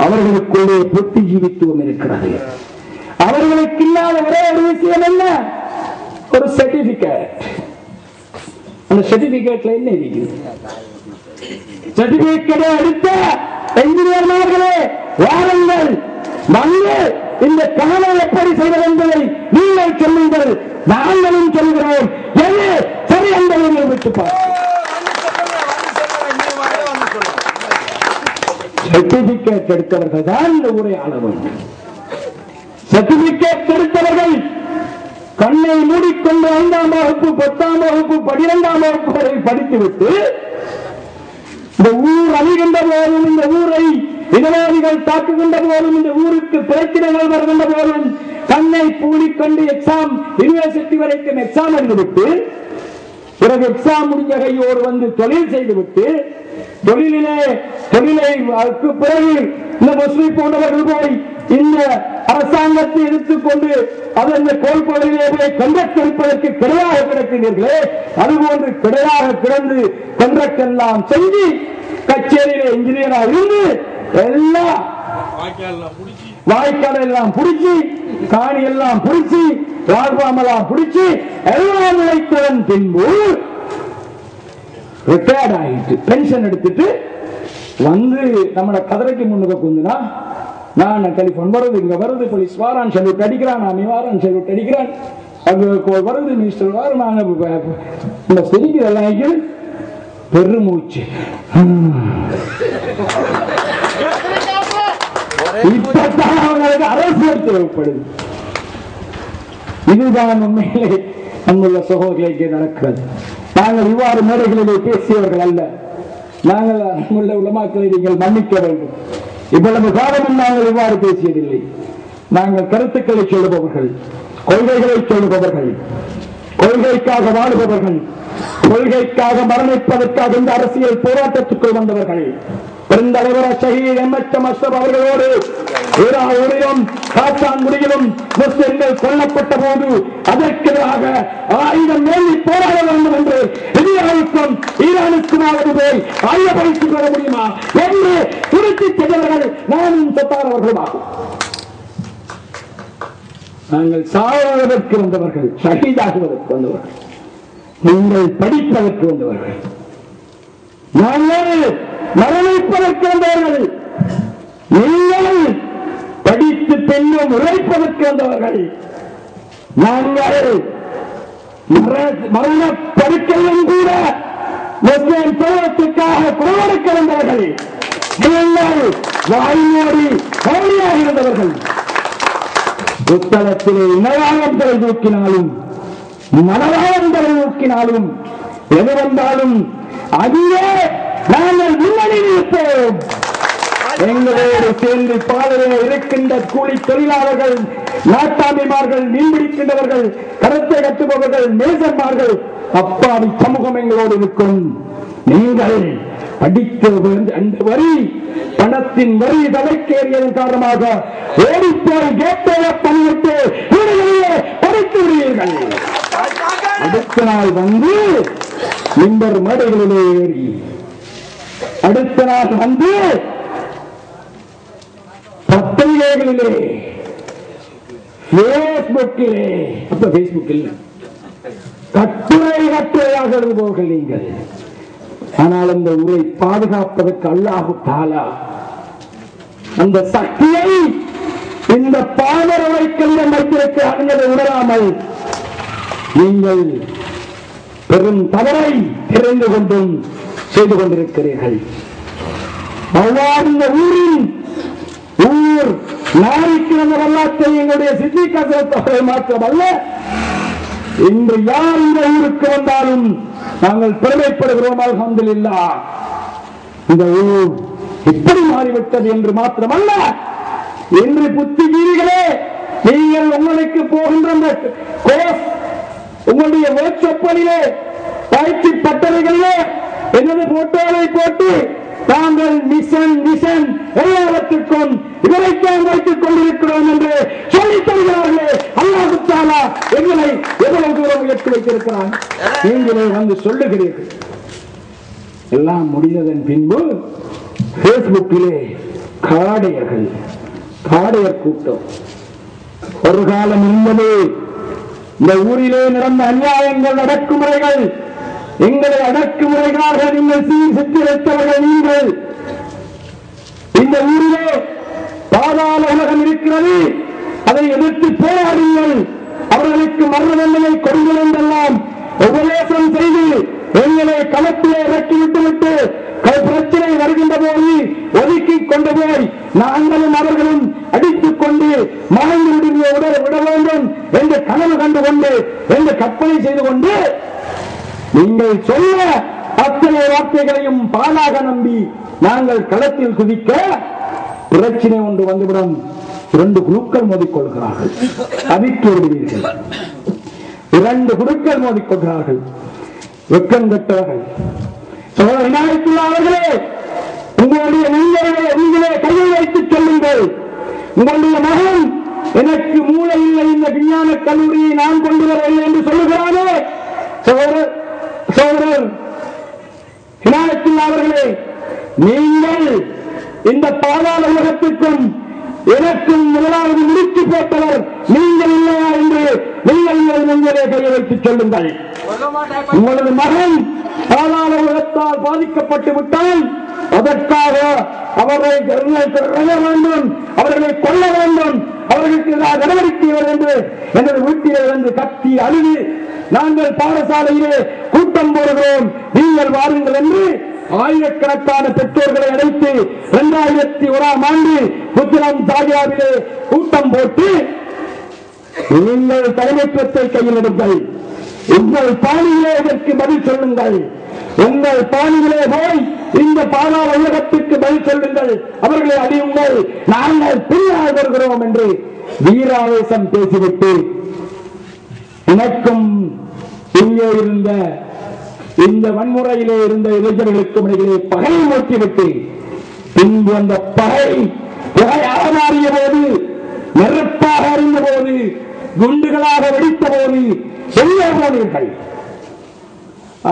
S2: அவர்களுக்குள்ளே புத்திஜீவித்துவம் இருக்கிறது. அவர்களுக்கு இல்லாத ஒரே ஒரு விஷயம் என்ன? ஒரு சர்டிபிகேட். அந்த சர்டிபிகேட்ல என்ன இருக்குது? சர்டிபிகேட் அடித்த என்ஜினியர்மார்களே வாருங்கள், வந்து இந்த காலம் எப்படி செய்வது என்பதை நீங்கள் சொல்லுங்கள், நாங்களும் சொல்கிறோம். எது சரி என்பதை நிரூபித்து சர்டிபிகேட் எடுத்தவர்கள் தான் இந்த ஊரை ஆள வேண்டும். சர்டிபிகேட் எடுத்தவர்கள் கண்ணை மூடிக்கொண்டு 5ஆம் வகுப்பு 10ஆம் வகுப்பு 12ஆம் வகுப்பு வரை படித்துவிட்டு இந்த ஊர் அழிகின்ற போதும், இந்த ஊரை விதவாதிகள் தாக்குகின்ற போதும், இந்த ஊருக்கு பிரச்சனைகள் வருகின்ற போதும் கண்ணை பூடிக்கொண்டு எக்ஸாம் யூனிவர்சிட்டி வரைக்கும் எக்ஸாம் எழுதிவிட்டு பிறகு எக்ஸாம் முடிஞ்ச கையோடு வந்து தொழில் செய்துவிட்டு தொழிலை பிறகு இந்த முஸ்லிம் போன்றவர்கள் போய் இந்த அரசாங்கத்தை எடுத்துக்கொண்டு அதன் கோல்பொழிலே போய் கண்டக்ட் எடுப்பதற்கு கிடையாக கிடக்கிறீர்களே, அதுபோன்று கிடையாக கிடந்து கண்டக்ட் எல்லாம் செஞ்சு கச்சேரியில இன்ஜினியராக இருந்து எல்லாம் வாய்க்கால் எல்லாம் பிடிச்சி காணி எல்லாம் பிடிச்சி வாழ்வாமெல்லாம் பிடிச்சி எல்லாம் நிலைத்ததன் பின்பு ரிட்டையர்ட் ஆகிட்டு பென்ஷன் எடுத்துட்டு வந்து நம்ம கதிரைக்கு முன்னுக்கு குந்துனா நான் டெலிபோன் வருது, இங்க வருது, போலீஸ் வாரான் சொல்லிட்டு அடிக்கிறான், நான் வாரான் சொல்லிட்டு அடிக்கிறான், அங்க வருது மினிஸ்டர் வாரம், நாங்க இந்த செடிக்கு எல்லாம் பெருமூச்சு. இப்பதான் அவங்களுக்கு அரசியல் தேவைப்படுது. இதுதான் உண்மையிலே அங்குள்ள சகோதரிகளுக்கு நடக்கிறது. நாங்கள் இவ்வாறு மேடைகளிலே பேசியவர்கள் அல்ல. நாங்கள் அங்குள்ள உலமாக்களை நீங்கள் மன்னிக்க வேண்டும். இவ்வளவு காலமும் நாங்கள் இவ்வாறு பேசியதில்லை. நாங்கள் கருத்துக்களை சொல்லுபவர்கள், கொள்கைகளை சொல்லுபவர்கள், கொள்கைக்காக வாழுபவர்கள், கொள்கைக்காக மரணிப்பதற்காக இந்த அரசியல் போராட்டத்துக்குள் வந்தவர்கள். பெருந்தலைவர் ஷஹீத் எம்.எச்.எம். அஷ்ரப் அவர்களோடு ஈரானிலும் காத்தான்குடியிலும் முஸ்லிம்கள் கொல்லப்பட்ட போது அதற்கெதிராக 1000 மேலி போராட வேண்டும் என்று இந்தியாவுக்கும் ஈரானுக்குமாவது போய் ஆயுத பயிற்சி பெற முடியுமா என்று துருத்தி சென்றவர்கள் நானும் சொத்தாரவர்களுமாகும். நாங்கள் சாவதற்கு வந்தவர்கள், ஷஹீதாகுவதற்கு வந்தவர்கள், நீங்கள் படிப்பதற்கு வந்தவர்கள், நாங்கள் மரணிப்பதற்கு வந்தவர்கள், நீங்கள் படித்து பெண்ணும் உழைப்பதற்கு வந்தவர்கள், நாங்கள் மரண படுக்கையும் கூட முஸ்லிம் சமூகத்திற்காக குரலுக்கு வந்தவர்கள், நீங்கள் வாய்மோடி கவனியாக இருந்தவர்கள். புத்தகத்திலே இணையாளங்களை நோக்கினாலும் மனவாளங்களை நோக்கினாலும் எது வந்தாலும் அதிலே நாங்கள் முன்னணியில் இருப்போம். எங்களோடு சேர்ந்து பாதையிலே இருக்கின்ற கூலி தொழிலாளர்கள், நாட்டாமிமார்கள், மீன்பிடிக்கின்றவர்கள், கருத்தை கட்டுபவர்கள், நேசன்மார்கள், அப்பாவி சமூகம் எங்களோடு இருக்கும். நீங்கள் படிக்க அந்த வரி பணத்தின் வரி தலைக்கேறியதன் காரணமாக ஓடிப்போய் கேட்டை பண்ணிவிட்டு வீடுகளிலே படித்து விடுவீர்கள். அடுத்த நாள் வந்து மிம்பர் மேடைகளிலே ஏறி, அடுத்த நாள் வந்து பத்திரிகைகளிலே, பேஸ்புக்கிலே, அப்ப பேஸ்புக்கில் கட்டுரையாக எழுதுபவர்கள் நீங்கள். ஆனால் அந்த உரை பாதுகாப்பதற்கு அல்லாஹ் தஆலா அந்த சக்தியை இந்த பாமரரை கையில் வைத்திருக்கிறார் என்பதை உணராமல் நீங்கள் பெரும் தவறை தெரிந்து கொண்டும் செய்து கொண்டிருக்கிறீர்கள். அவ்வாறு இந்த ஊர் நாளைக்கு அந்த வரலாற்றை எங்களுடைய சித்திகத்தை மாற்றமல்ல, இன்று யார் இந்த ஊருக்கு வந்தாலும் நாங்கள் பெருமைப்படுகிறோம். அல்ஹம்துலில்லாஹ். இந்த ஊர் எப்படி மாறிவிட்டது என்று மாத்திரமல்ல, இன்று புத்திஜீவிகளே, நீங்கள் உங்களுக்கு போகின்ற கோர்ஸ், உங்களுடைய ஒர்க்ஷாப்பிலே பயிற்சி பட்டறைகளிலே எனது போட்டோவை போட்டு தாங்கள் மிஷன் எல்லாவற்றுக்கும் இவரைத்தான் வைத்துக் கொண்டிருக்கிறோம் என்று சொல்லித் தருகிறார்களே. அல்லாஹ் தஆலா எங்களை எவ்வளவு தூரம் உயர்த்தி வைத்திருக்கிறான். நீங்களே வந்து சொல்லுகிறீர்கள். எல்லாம் முடிந்ததன் பின்பு பேஸ்புக்கிலே காடையர் கூட்டம். ஒரு காலம் இருந்தது, இந்த ஊரிலே நடந்த அநியாயங்கள், அடக்குமுறைகள், எங்களை அடக்குமுறைகளாக நீங்கள் சீர்திருத்தவர்கள். நீங்கள் இந்த ஊரிலே பாதாள உலகம் இருக்கிறது, அதை எதிர்த்து போராடுங்கள், அவர்களுக்கு மரண தண்டனை கொடுங்கள் என்றெல்லாம் உபதேசம் செய்து எங்களை களத்திலே இறக்கிவிட்டு பிரச்சனை வருகின்ற போது ஒதுக்கி கொண்டு போய் நாங்களும் அவர்களும் அடித்துக் கொண்டு மாய்ந்து விட வேண்டும் என்று கனவு கண்டு கொண்டு அவர்கள் சொல்ல அத்தனை வார்த்தைகளையும் பாலாக நம்பி நாங்கள் களத்தில் குதிக்க பிரச்சனை ஒன்று வந்துவிடும். 2 குழுக்கள் மோதிக்கொள்கிறார்கள். அதிர்ச்சி விடுவீர்கள். 2 குழுக்கள் மோதிக்கொள்கிறார்கள். வெக்கம் கட்டவர்கள். அவர்களே, உங்களுடைய நீங்களே கையை வைத்து சொல்லுங்கள். உங்களுடைய மகன் எனக்கு மூளை இல்லை, இந்த விஞ்ஞான கல்லூரியை நான் கொண்டு வரவில்லை என்று சொல்லுகிறானே. சகோதரர் அவர்களே, நீங்கள் இந்த பாதாள உலகத்திற்கும் எனக்கும் முதலாவது முடித்து போட்டவர் நீங்கள் இல்லையா என்று நீங்களே கையை வைத்து சொல்லுங்கள். உங்களது மகன் பாதாள உலகத்தால் பாதிக்கப்பட்டு விட்டால் அதற்காக அவர்களை வேண்டும், அவர்களை கொல்ல வேண்டும், அவர்களுக்கு நடவடிக்கை என்று எனது வீட்டிலே வந்து கத்தி அழுது நாங்கள் பாடசாலையிலே கூட்டம் போடுகிறோம், நீங்கள் வாருங்கள் என்று ஆயிரக்கணக்கான பெற்றோர்களை அழைத்து 2001ஆம் ஆண்டு புத்தளம் சாகியாவிலே கூட்டம் போட்டு நீங்கள் தலைமைத்துவத்தை கையில் எடுங்கள், உங்கள் பாணியிலே இதற்கு பதில் சொல்லுங்கள், உங்கள் பாணியிலே போய் இந்த பாதாள உலகத்திற்கு பதில் சொல்லுங்கள், அவர்களை அடியுங்கள், நாங்கள் பின்னால் வருகிறோம் என்று வீராவேசம் பேசிவிட்டு எனக்கும் இங்கே இருந்த இந்த வன்முறையிலே இருந்த இளைஞர்களுக்கும் இடையிலே பகை மூட்டிவிட்டு பின்பு அந்த பகையாக மாறிய போது, நெருப்பாக அறிந்த போது, குண்டுகளாக வெடித்த போது வெளியே போனீர்கள்.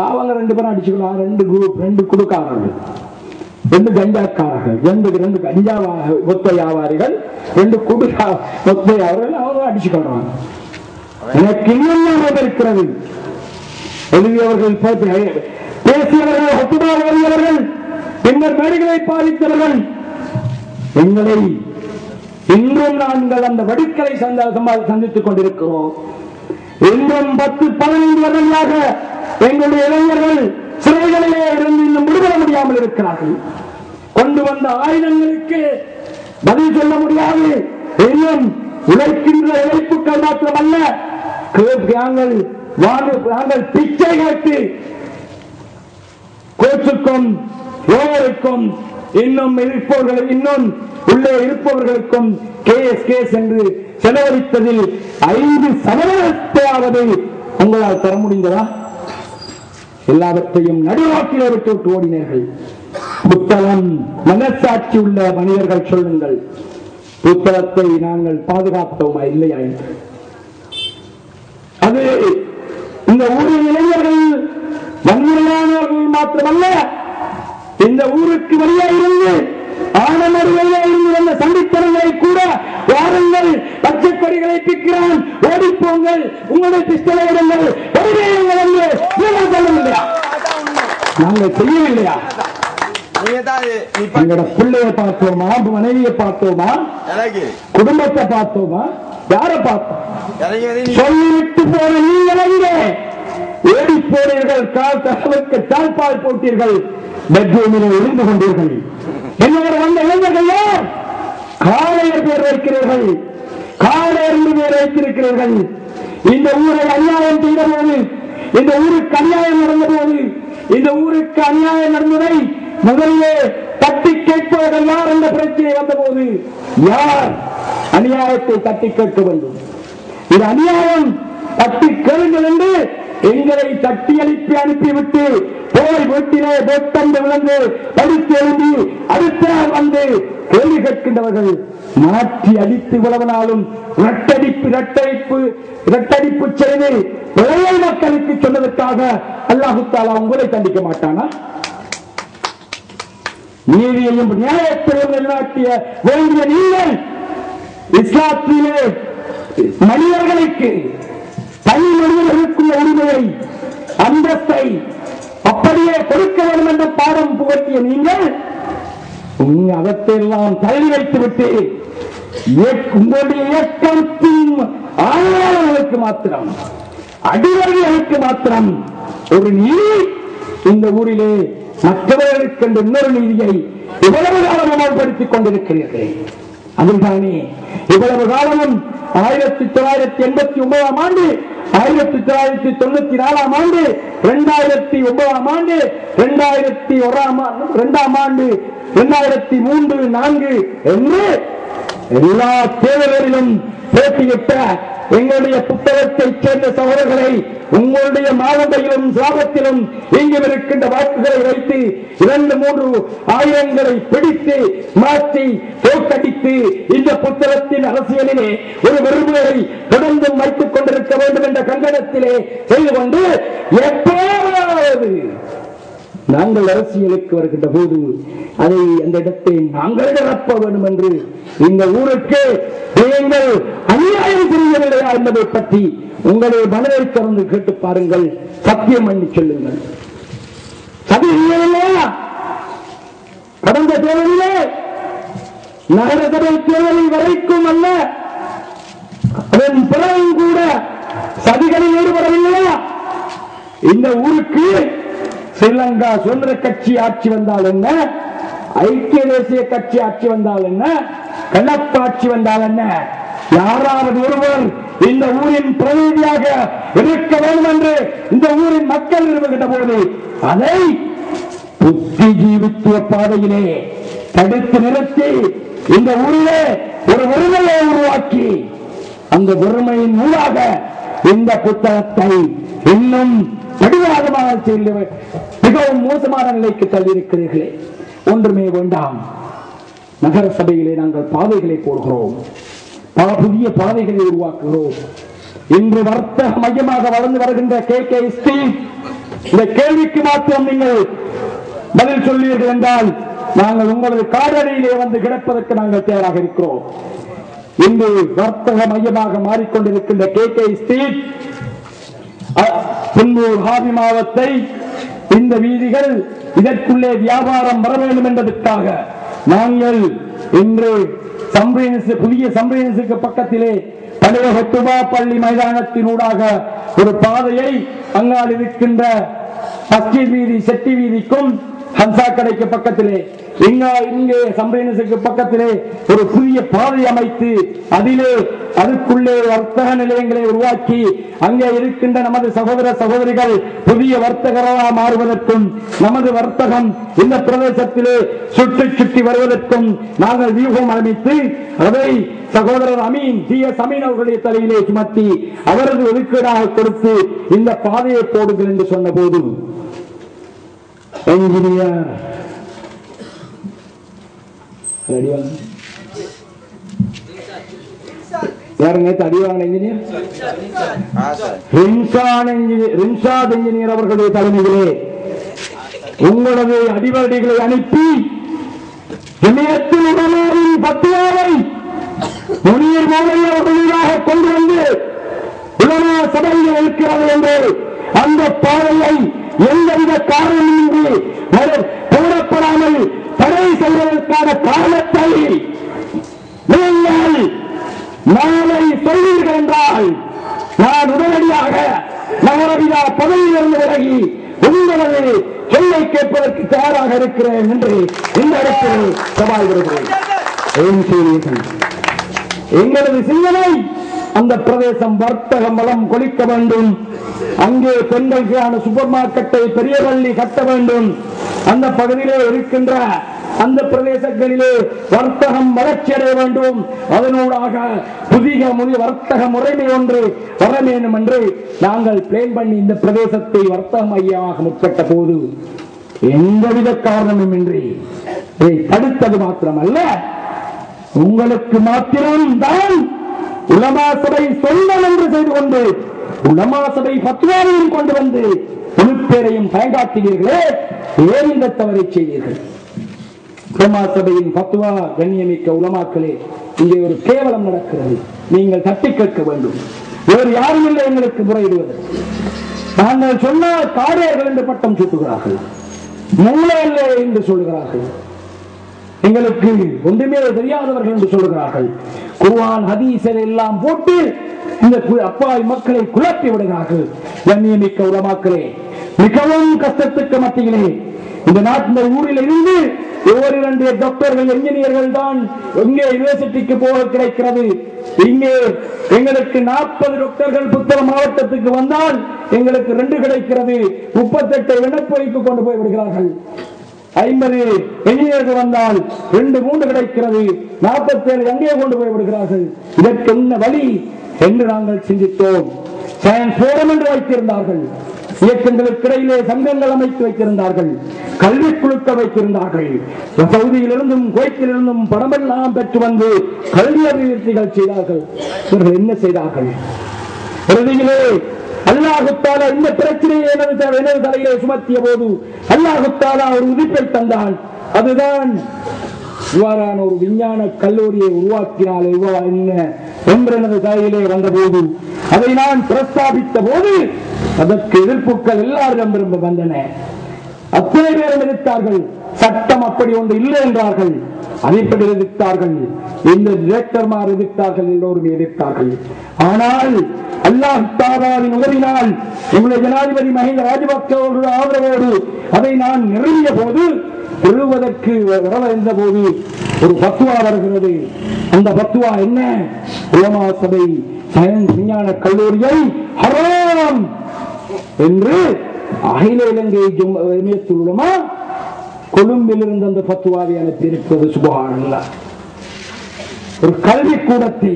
S2: அவங்க 2 பேரும் அடிச்சுக்கலாம். 2 குரூப், 2 குடுக்காரர்கள், 2 கஞ்சாக்காரர்கள், 2 கஞ்சா மொத்த வியாபாரிகள், 2 குடுக்கா மொத்த வியாபாரிகள், அவங்க அடிச்சுக்கிறாங்க. எனக்கு இன்னும் இருக்கிறது. எழுதியவர்கள், பேசியவர்கள், ஒத்துமா ஓடியவர்கள், பின்னர் மேடைகளை பாதித்தவர்கள், எங்களை இன்றும் நாங்கள் அந்த வடுக்களை சந்தித்துக் கொண்டிருக்கிறோம். இன்றும் 10-15 வருடங்களாக எங்களுடைய இளைஞர்கள் சிறைகளிலே இருந்து இன்னும் விடுபட முடியாமல் இருக்கிறார்கள். கொண்டு வந்த ஆயுதங்களுக்கு பதில் சொல்ல முடியாது. இன்னும் உழைக்கின்ற இழைப்புகள் மாத்திரமல்ல, நாங்கள் பிச்சை கேட்டு கோச்சுக்கும் ரோவருக்கும் இன்னும் இருப்பவர்கள், இன்னும் உள்ளே இருப்பவர்களுக்கும் கேஸ் என்று செலவழித்ததில் 5% உங்களால் தர முடிந்ததா? எல்லாவற்றையும் நடுவாக்கிலே விட்டு ஓடினீர்கள். புத்தளம் மனசாட்சி உள்ள மனிதர்கள் சொல்லுங்கள், புத்தளத்தை நாங்கள் பாதுகாத்தோமா இல்லையா என்று. அது இந்த ஊரின் இளைஞர்கள் வன்முறையானவர்கள் மாத்திரமல்ல, இந்த ஊருக்கு வெளியே இருந்து ஆனமருளையே இருந்து வந்த சண்டித்தனங்களை கூட வாருங்கள், பச்சை கொடிகளை பிக்கிறான், ஓடிப்போங்கள், உங்களுடைய பிஸ்டலை விடுங்கள், நாங்கள் செய்யவில்லையா? எங்களோட பிள்ளைய பார்த்தோமா, மனைவியை பார்த்தோமா, குடும்பத்தை பார்த்தோமா, யாரை பார்த்தோம்? சொல்லிவிட்டு போன நீங்கள் எங்கே ஓடி போனீர்கள்? கால் தகவலுக்கு தாழ்பால் போட்டீர்கள், பெட்ரூமில் இருந்து கொண்டீர்கள். என்னோட வந்த இளைஞர்கள் யார்? காலையர் பேர் வைக்கிறீர்கள், காலையர் பேர் வைத்திருக்கிறீர்கள். இந்த ஊரை அநியாயம் செய்த போது, இந்த ஊருக்கு அநியாயம் நடந்த போது, இந்த ஊருக்கு அநியாயம் நடந்ததை முதலிலே தட்டி கேட்பவர்கள் யார் என்ற பிரச்சனை வந்த போது யார் அநியாயத்தை தட்டி கேட்க வேண்டும்? இது அநியாயம், தட்டி கேளுங்கள் என்று எங்களை தட்டி அனுப்பி அனுப்பிவிட்டு போய் வீட்டிலே வெட்டந்து விழுந்து படித்து எழுதி அடுத்த நாள் வந்து கேள்வி கேட்கின்றவர்கள் மாற்றி அடித்து உழவனாலும் இரட்டடிப்பு செய்து இளைய மக்களுக்கு சொன்னதற்காக அல்லாஹு தஆலா உங்களை கண்டிக்க மாட்டானா? நீதியையும் நியாயத்தையும் நிலைநாட்டிய வேண்டிய நீங்கள் இஸ்லாத்திலே மனிதர்களுக்கு தனி மனிதர்களுக்குள்ள உரிமையை, அந்தஸ்தை அப்படியே கொடுக்க வேண்டும் என்ற பாடம் புகட்டிய நீங்கள் அவற்றையெல்லாம் தள்ளி வைத்துவிட்டு உங்களுடைய இயக்கத்தின் ஆணையாளர்களுக்கு மாத்திரம், அடிவர்களுக்கு மாத்திரம் ஒரு நீதி இந்த ஊரிலே மற்றவர்களுக்கு என்ற இன்னொரு நீதியை இவ்வளவு காலம் அமல்படுத்திக் கொண்டிருக்கிறீர்கள். அதுதானே இவ்வளவு காலமும் 1989ஆம் ஆண்டு 1994 ஆண்டு, 2009 ஆண்டு, 2001 ஆண்டு, 2003, 2004 என்று எல்லா தேர்தலிலும் போட்டியிட்ட எங்களுடைய புத்தகத்தைச் சேர்ந்த சகோதரர்களை உங்களுடைய மாவட்டத்திலும் சாபத்திலும் இங்கும் இருக்கின்ற வாக்குகளை வைத்து 2-3 ஆயிரங்களை பிடித்து மாற்றி தோற்கடித்து இந்த புத்தகத்தின் அரசியலிலே ஒரு வெறுமையை தொடர்ந்து வைத்துக் கொண்டிருக்க வேண்டும் என்ற கங்கணத்திலே செய்து கொண்டு எப்போது நாங்கள் அரசியலுக்கு வருகின்ற போது அதை அந்த இடத்தை நாங்கள் நிரப்ப வேண்டும் என்று இந்த ஊருக்கு நீங்கள் அநியாயம் புரியவில்லையா என்பதை பற்றி உங்களை மனதை திறந்து கேட்டு பாருங்கள். சத்தியம் பண்ணி சொல்லுங்கள். சதியா கடந்த தேர்தலிலே நகரசபை தேர்தலில் வரைக்கும் அல்ல, அதன் பிறகும் கூட சதிகளில் ஈடுபடவில்லையா? இந்த ஊருக்கு ஸ்ரீலங்கா சுதந்திர கட்சி ஆட்சி வந்தால் என்ன, ஐக்கிய தேசிய கட்சி ஆட்சி வந்தால் என்ன, கலப்பாட்சி வந்தால் என்ன, யாராவது ஒருவர் இந்த ஊரின் பிரதிநிதியாக இருக்க வேண்டும் என்று இந்த ஊரின் மக்கள் விரும்புகின்ற போது அதை புத்திஜீவித்துவ பாதையிலே தடுத்து நிறுத்தி இந்த ஊரிலே ஒரு வறுமையை உருவாக்கி அந்த வறுமையின் ஊடாக இந்த புத்தகத்தை இன்னும் படிவாதமாக செய்து மிகவும் மோசமான நிலைக்கு தள்ளியிருக்கிறீர்களே. ஒன்றுமே வேண்டாம். நகர சபையிலே நாங்கள் பாதைகளை போடுகிறோம், புதிய பாதைகளை உருவாக்குகிறோம். இன்று வர்த்தக மையமாக வளர்ந்து வருகின்ற KKST இந்த கேள்விக்கு மாத்திரம் நீங்கள் பதில் சொல்வீர்கள் என்றால் நாங்கள் உங்களது காலடியிலே வந்து கிடப்பதற்கு நாங்கள் தயாராக இருக்கிறோம். இன்று வர்த்தக மையமாக மாறிக்கொண்டிருக்கின்ற KKST குன்னூர் ஹாபி மாவத்தை இந்த வீதிகள் இதற்குள்ளே வியாபாரம் வர வேண்டும் என்பதற்காக நாங்கள் இன்று புதிய சம்பிரீனுக்கு பக்கத்திலே பழைய ஹொத்துபா பள்ளி மைதானத்தினூடாக ஒரு பாதையை அங்கால் இருக்கின்ற மஸ்ஜித் வீதி செட்டி வீதிக்கும் ஹன்சா கடைக்கு பக்கத்திலே இங்கே சம்பிரீனுக்கு பக்கத்திலே ஒரு புதிய பாதை அமைத்து அதிலே அதுக்குள்ளே வர்த்தக நிலையங்களை உருவாக்கி அங்கே இருக்கின்ற நமது சகோதர சகோதரிகள் புதிய வர்த்தகர்களாக மாறுவதற்கும் நமது வர்த்தகம் இந்த பிரதேசத்திலே சுற்றி வருவதற்கும் நாங்கள் வியூகம் அமைத்து அதை சகோதரர் TS அமீன் அவர்களுடைய தலையிலே சுமத்தி அவரது ஒதுக்கீடாக கொடுத்து இந்த பாதையை போடுங்கள் என்று சொன்ன போது என்ஜினியர் அவர்களுடைய தலைமையிலே உங்களது அடிவடிகளை அனுப்பி இணையத்தில் உடனாரின் பத்துவாவை முனியர் மோதல் அவர்களாக கொண்டு வந்து உலமா சபையில் இருக்கிறது என்று அந்த பாதையை எந்தவித காரணமின்றி போடப்படாமல் தடை செய்வதற்கான காரணத்தை நீங்கள் நாளை சொல்வீர்கள் என்றால் நான் உடனடியாக நகரவிழா பதவியிலிருந்து விலகி உங்களது சொல்லை கேட்பதற்கு தயாராக இருக்கிறேன் என்று இந்த இடத்தில் சவால் விடுகிறேன். எங்களது சிந்தனை அந்த பிரதேசம் வர்த்தகம் வளம் கொளிக்க வேண்டும். அங்கே பெண்களுக்கான சூப்பர் மார்க்கெட்டை பெரிய பள்ளி கட்ட வேண்டும். அந்த பகுதியிலே இருக்கின்ற அந்த பிரதேசங்களிலே வர்த்தகம் வளர்ச்சி அடைய வேண்டும். அதனூடாக புதிய வர்த்தக முறைமை ஒன்று வர வேண்டும் என்று நாங்கள் பிளான் பண்ணி இந்த பிரதேசத்தை வர்த்தக மையமாக முற்பட்ட போது எந்தவித காரணமின்றி தடுத்தது மாத்திரமல்ல, உங்களுக்கு மாத்திரம்தான் உலமா சபை சொந்தம் என்று செய்து கொண்டு உலமா சபை பத்வாவையும் கொண்டு வந்து முழுப்பேரையும் பயங்காட்டுவீர்களே, ஏன் இந்த தவறை செய்தீர்கள்? உலமா சபையின் பத்வா கண்ணியமிக்க உலமாக்களே, இங்கே ஒரு கேவலம் நடக்கிறது. நீங்கள் தட்டி கேட்க வேண்டும். வேறு யாரும் இல்லை எங்களுக்கு முறையிடுவது. நாங்கள் சொன்னால் காடையர்கள் என்று பட்டம் சூட்டுகிறார்கள், மூளை இல்லை என்று சொல்கிறார்கள், எங்களுக்கு ஒன்றுமே தெரியாதவர்கள் என்று சொல்கிறார்கள். குர்ஆன் ஹதீஸை எல்லாம் போட்டு இந்த அப்பாவி மக்களை குழப்பி விடுகிறார்கள். கண்ணியமிக்க உலமாக்களே, மிகவும் கஷ்டத்துக்கு மத்தியிலே இந்த நாட்டு ஊரில் இருந்து ஒவ்வொரு 2 டாக்டர்கள் என்ஜினியர்கள் தான் எங்கே யூனிவர்சிட்டிக்கு போக கிடைக்கிறது. இங்கே எங்களுக்கு 40 டாக்டர்கள் புத்தளம் மாவட்டத்துக்கு வந்தால் எங்களுக்கு 2 கிடைக்கிறது. 38 விண்ணப்பைக்கு கொண்டு போய் விடுகிறார்கள். 50 என்ஜினியர்கள் வந்தால் 2 3 கிடைக்கிறது. 47 எங்கே கொண்டு போய் விடுகிறார்கள். இதற்கு என்ன வழி என்று நாங்கள் சிந்தித்தோம். சயின்ஸ் போரம் என்று வைத்திருந்தார்கள். இயக்கங்களுக்கு இடையிலே சங்கங்கள் அமைத்து வைத்திருந்தார்கள். கல்வி குழுக்கள் வைத்திருந்தார்கள். சவுதியிலிருந்தும் குவைத்திலிருந்தும் பணமெல்லாம் பெற்று வந்து கல்வி அபிவிருத்திகள் செய்தார்கள். இவர்கள் என்ன செய்தார்கள்? இறுதியிலே அல்லாஹ் தஆலா இந்த பிரச்சனையை எனது தலையிலே சுமத்திய போது அல்லாஹ் தஆலா ஒரு உதிப்பை தந்தான். அதுதான் இவ்வாறான ஒரு விஞ்ஞான கல்லூரியை உருவாக்கினால் என்ன என்று எனது தலையிலே வந்தபோது அதை நான் பிரஸ்தாபித்த போது அதற்கு எதிர்ப்புகள் எல்லாரிடம் வந்தன. அத்தனை பேரும் எதிர்த்தார்கள். சட்டம் அப்படி ஒன்று இல்லை என்றார்கள். அதைப்படி எதிர்த்தார்கள். இந்த டிரெக்டர்மார் எதிர்த்தார்கள். எல்லோரும் எதிர்த்தார்கள். ஆனால் அல்லாஹ் தஆலாவின் உதவினால் நம்முடைய ஜனாதிபதி மஹிந்த ராஜபக்ஷ அவர்களுடைய ஆதரவோடு அதை நான் நிறுவிய போது பெறுவதற்கு வரவந்த போது ஒரு பத்துவா வருகிறது. அந்த பத்துவா என்ன? உலமா சபை சயின்ஸ் விஞ்ஞான கல்லூரியை ஹராம் என்று அகில இலங்கை ஜமியத்துல் உலமா கொழும்பில் இருந்து அந்த பத்துவாவை அனுப்பியிருக்கிறது. சுப்ஹானல்லாஹ். ஒரு கல்வி கூடத்தை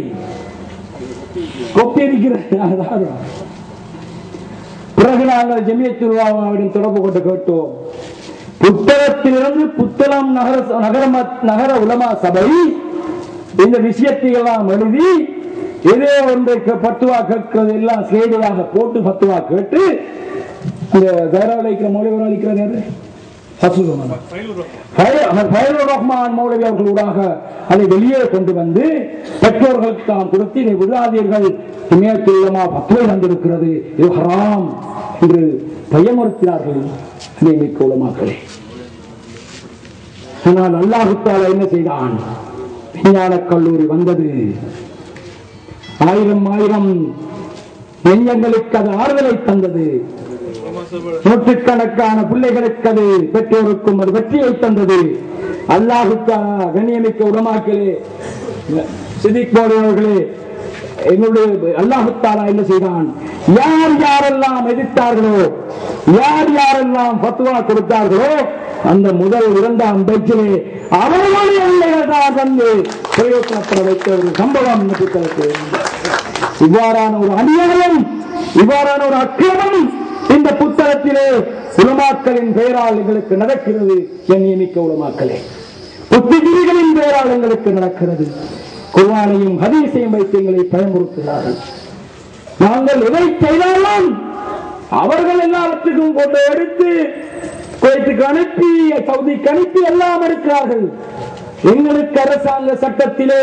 S2: கொப்பியிருக்கிறது. பிறகு நாங்கள் ஜமியத்துல் உலமாவிடம் தொடர்பு கொண்டு கேட்டோம். புத்தகத்திலிருந்து புத்தளம் நகர உலமா சபை இந்த விஷயத்தை எல்லாம் எழுதி ஏதோ ஒன்றை பத்துவா கேட்கிறது எல்லாம் சேவையாக போட்டு பத்துவா கேட்டு இந்த வேறாளிக்கிற மௌலவி அளிக்கிறார் ரஹ்மான் மௌலவி அவர்களூடாக அதை வெளியே கொண்டு வந்து பெற்றோர்களுக்கு தான் கொடுத்து இதை விடாதீர்கள், இமயத்துல்லமா பத்துவை வந்திருக்கிறது, இது ஹராம் என்று பயமுறுத்தினார்கள். மிக்க உலமாக்களே, ஆனால் அல்லாஹ் தஆலா என்ன செய்தான்? விஞ்ஞான கல்லூரி வந்தது. 1000 நெஞ்சங்களுக்கு அது ஆறுதலை தந்தது. நூற்றுக்கணக்கான பிள்ளைகளுக்கு அது பெற்றோருக்கும் அது வெற்றியை தந்தது. அல்லாஹ் தஆலா கண்ணியமிக்க உலமாக்களே, சித்திக் போன்றவர்களே, எங்களுடைய அல்லாஹ் தஆலா என்ன செய்தான்? யார் யாரெல்லாம் எதிர்த்தார்களோ, யார் யாரெல்லாம் ஃபத்வா கொடுத்தார்களோ, அந்த முதல் 2ஆம் பெஞ்சிலே அவர்களுடைய பிள்ளைகள் வந்து பிரயோசனப்பட வைத்த ஒரு சம்பவம் இவ்வாறான ஒரு அநியாயம், இவ்வாறான ஒரு அக்கிரமம் இந்த புத்தகத்திலே உலமாக்களின் பெயரால் எங்களுக்கு நடக்கிறது. நியமிக்க உலமாக்களே, புத்திஜீவிகளின் பெயரால் எங்களுக்கு நடக்கிறது. குர்ஆனையும் ஹதீஸையும் வைத்து எங்களை பயமுறுத்துகிறார்கள். நாங்கள் எதை செய்தாலும் அவர்கள் எல்லாவற்றுக்கும் கொண்டு எடுத்து குவைத்துக்கு அனுப்பி சவுதிக்கு அனுப்பி எல்லாம் இருக்கிறார்கள். எங்களுக்கு அரசாங்க சட்டத்திலே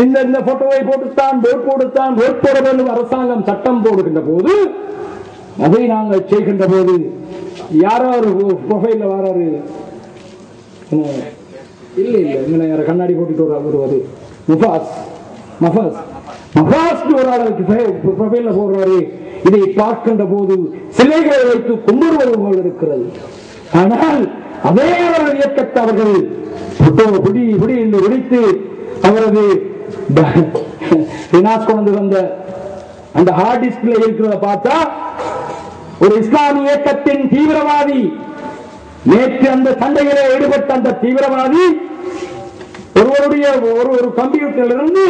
S2: இந்த போட்டோவை போட்டுத்தான் ஓட் போட வேண்டும் அரசாங்கம் சட்டம் போடுகின்ற போது அதை நாங்கள் செய்கின்ற போது யாரோ ஒரு ப்ரொஃபைல்ல வராரு, இல்ல இல்ல யார கண்ணாடி போட்டுட்டு வருவது ஒரு ஆளுக்கு ப்ரொஃபைல்ல போடுறாரு. இதை பார்க்கின்ற போது சிலைகளை வைத்து கும்பிடுவது போல் இருக்கிறது. ஆனால் அதே அவர்கள் இயக்கத்தை அவர்கள் வெடித்து அவரது கொண்டு வந்த அந்த ஹார்ட் டிஸ்க்ல இருக்கிறத பார்த்தா ஒரு இஸ்லாமிய இயக்கத்தின் தீவிரவாதி, நேற்று அந்த சண்டையிலே ஈடுபட்ட அந்த தீவிரவாதி ஒருவருடைய ஒரு கம்ப்யூட்டரில் இருந்து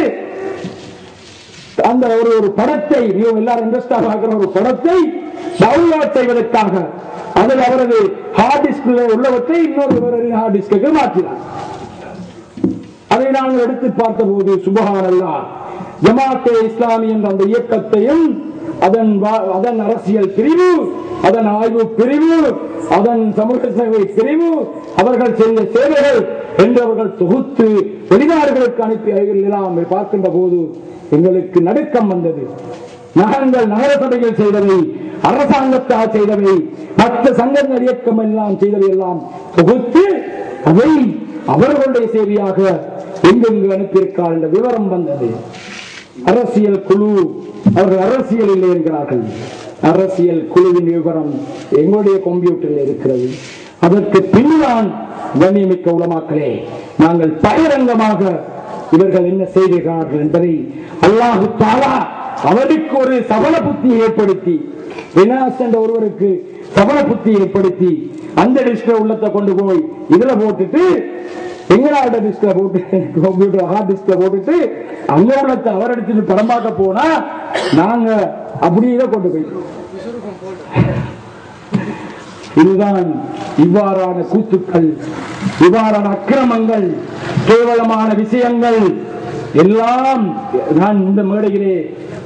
S2: அந்த ஒரு படத்தை எல்லாரும் இன்ட்ரெஸ்டா பார்க்கிற ஒரு படத்தை டவுன்லோட் செய்வதற்காக அதில் அவரது ஹார்ட் டிஸ்கில் உள்ளவற்றை இன்னொரு ஹார்ட் டிஸ்க்கு மாற்றினார். அதை நாங்கள் எடுத்து பார்த்த போது சுப்ஹானல்லாஹ், ஜமாத்தே இஸ்லாமி என்ற அந்த இயக்கத்தையும் அதன் அரசியல் பிரிவு, அதன் ஆய்வு பிரிவு, அதன் சமூக சேவை பிரிவு, அவர்கள் செய்த சேவைகள் என்றவர்கள் தொகுத்து வெளிநாடுகளுக்கு அனுப்பி எல்லாம் பார்க்கின்ற போது எங்களுக்கு நடுக்கம் வந்தது. நாங்கள் நகர சபைகள் செய்தவை, அரசாங்கத்தால் செய்தவை, மற்ற சங்கங்கள் இயக்கம் எல்லாம் செய்தவை எல்லாம் தொகுத்து அதை அவர்களுடைய சேவையாக எங்கெங்கு அனுப்பியிருக்கார் என்ற விவரம் வந்தது. அரசியல் குழு, அவர்கள் அரசியல் இல்லை என்கிறார்கள். அரசியல் குழுவின் விவரம் எங்களுடைய கம்ப்யூட்டரில் இருக்கிறது. அதற்கு பின்தான் கண்ணியமிக்க உலமாக்களே நாங்கள் பகிரங்கமாக இவர்கள் என்ன செய்கிறார்கள் என்பதை அல்லாஹு தஆலா அவருக்கு ஒரு சபல புத்தியை ஏற்படுத்தி வினாஸ் என்ற ஒருவருக்கு சபல புத்தியை ஏற்படுத்தி அந்த டிஸ்க்ல உள்ளத்தை கொண்டு போய் இதுல போட்டுட்டு எங்களோட டிஸ்க்ல போட்டு கம்ப்யூட்டர் ஹார்ட் டிஸ்க்ல போட்டுட்டு அங்க உள்ளத்தை அவர் எடுத்துட்டு படம் பார்க்க போனா நாங்க அப்படியே கொண்டு போய் இதுதான் இவ்வாறான கூத்துக்கள், இவ்வாறான அக்கிரமங்கள், கேவலமான விஷயங்கள் எல்லாம் நான் இந்த மேடையிலே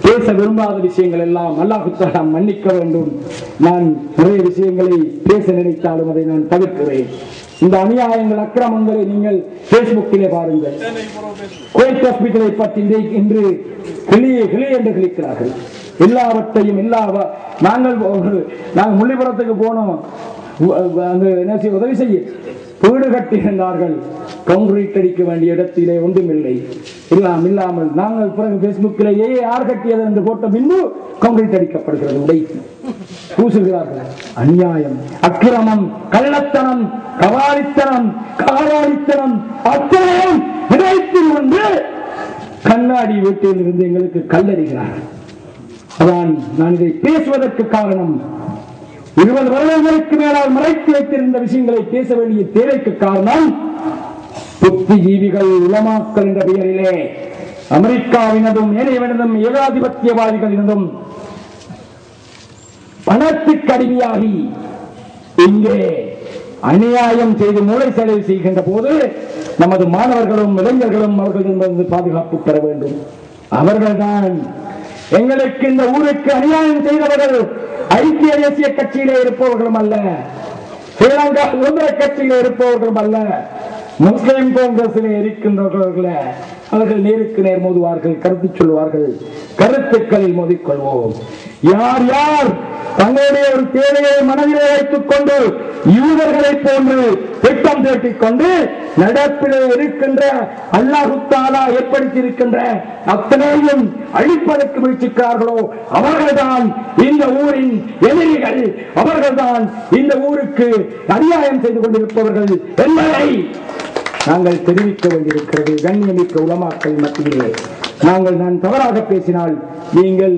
S2: பேச விரும்பாத விஷயங்கள் எல்லாம் அல்லாஹ் தஆலா மன்னிக்க வேண்டும். நான் நிறைய விஷயங்களை பேச நினைத்தாலும் அதை நான் தவிர்க்கிறேன். இந்த அநியாயங்கள் அக்கிரமங்களை நீங்கள் பேஸ்புக்கிலே பாருங்கள். குவைத் ஹாஸ்பிட்டலை பற்றி இன்று கிளியே என்று கிளிக்கிறார்கள். எல்லாவற்றையும் நாங்கள் முள்ளிபுரத்துக்கு போனோம், உதவி செய்ய வீடு கட்டியிருந்தார்கள். கான்கிரீட் அடிக்க வேண்டிய இடத்திலே ஒன்றுமில்லை. இல்லாமல் நாங்கள் பிறகு பேஸ்புக்கிலேயே யார் கட்டியது என்று போட்ட பின்பு கான்கிரீட் அடிக்கப்படுகிறது, உடைத்து பூசுகிறார்கள். அநியாயம், அக்கிரமம், கள்ளத்தனம், கவாலித்தனம், காவாலித்தனம் அத்தனையும் நிலையத்தில் ஒன்று கண்ணாடி வீட்டில் இருந்து எங்களுக்கு கல்லறிகிறார்கள். அதான் நான் இதை பேசுவதற்கு காரணம். 20 வருடங்களுக்கு மேலால் மறைத்து வைத்திருந்த விஷயங்களை பேச வேண்டிய தேவைக்கு காரணம் புத்திஜீவிகள் உலமாக்கள் என்ற பெயரிலே அமெரிக்காவினதும் ஏனையவனதும் ஏகாதிபத்தியவாதிகளினதும் பணத்துக்கு அடிமையாகி இங்கே அநியாயம் செய்து மூளை செலவு செய்கின்ற போது நமது மாணவர்களும் இளைஞர்களும் அவர்களிடமிருந்து பாதுகாப்பு பெற வேண்டும். அவர்கள்தான் எங்களுக்கு இந்த ஊருக்கு அநியாயம் செய்தவர்கள். ஐக்கிய தேசிய கட்சியிலே இருப்பவர்களும் அல்ல, ஸ்ரீலங்கா சுதந்திர கட்சியிலே இருப்பவர்களும் அல்ல, முஸ்லிம் காங்கிரஸிலே இருக்கின்றவர்கள். அவர்கள் நேருக்கு நேர் மோதுவார்கள், கருத்து சொல்வார்கள், கருத்துக்களில் மோதிக்கொள்வோம். யார் யார் தங்களுடைய ஒரு தேவையை மனதிலே வைத்துக் கொண்டு யூதர்களை போன்று திட்டம் தீட்டிக் கொண்டு நடப்பிலே இருக்கின்ற அல்லாஹ் தஆலா ஏற்படுத்தி இருக்கின்ற அத்தனையும் அழிப்பதற்கு முயற்சிக்கிறார்களோ அவர்கள்தான் இந்த ஊரின் எதிரிகள், அவர்கள்தான் இந்த ஊருக்கு அநியாயம் செய்து கொண்டிருப்பவர்கள் என்பதை நாங்கள் தெரிவிக்க வேண்டியிருக்கிறது. கண்ணியமிக்க உலமாக்கள் மத்தியிலே நான் தவறாக பேசினால் நீங்கள்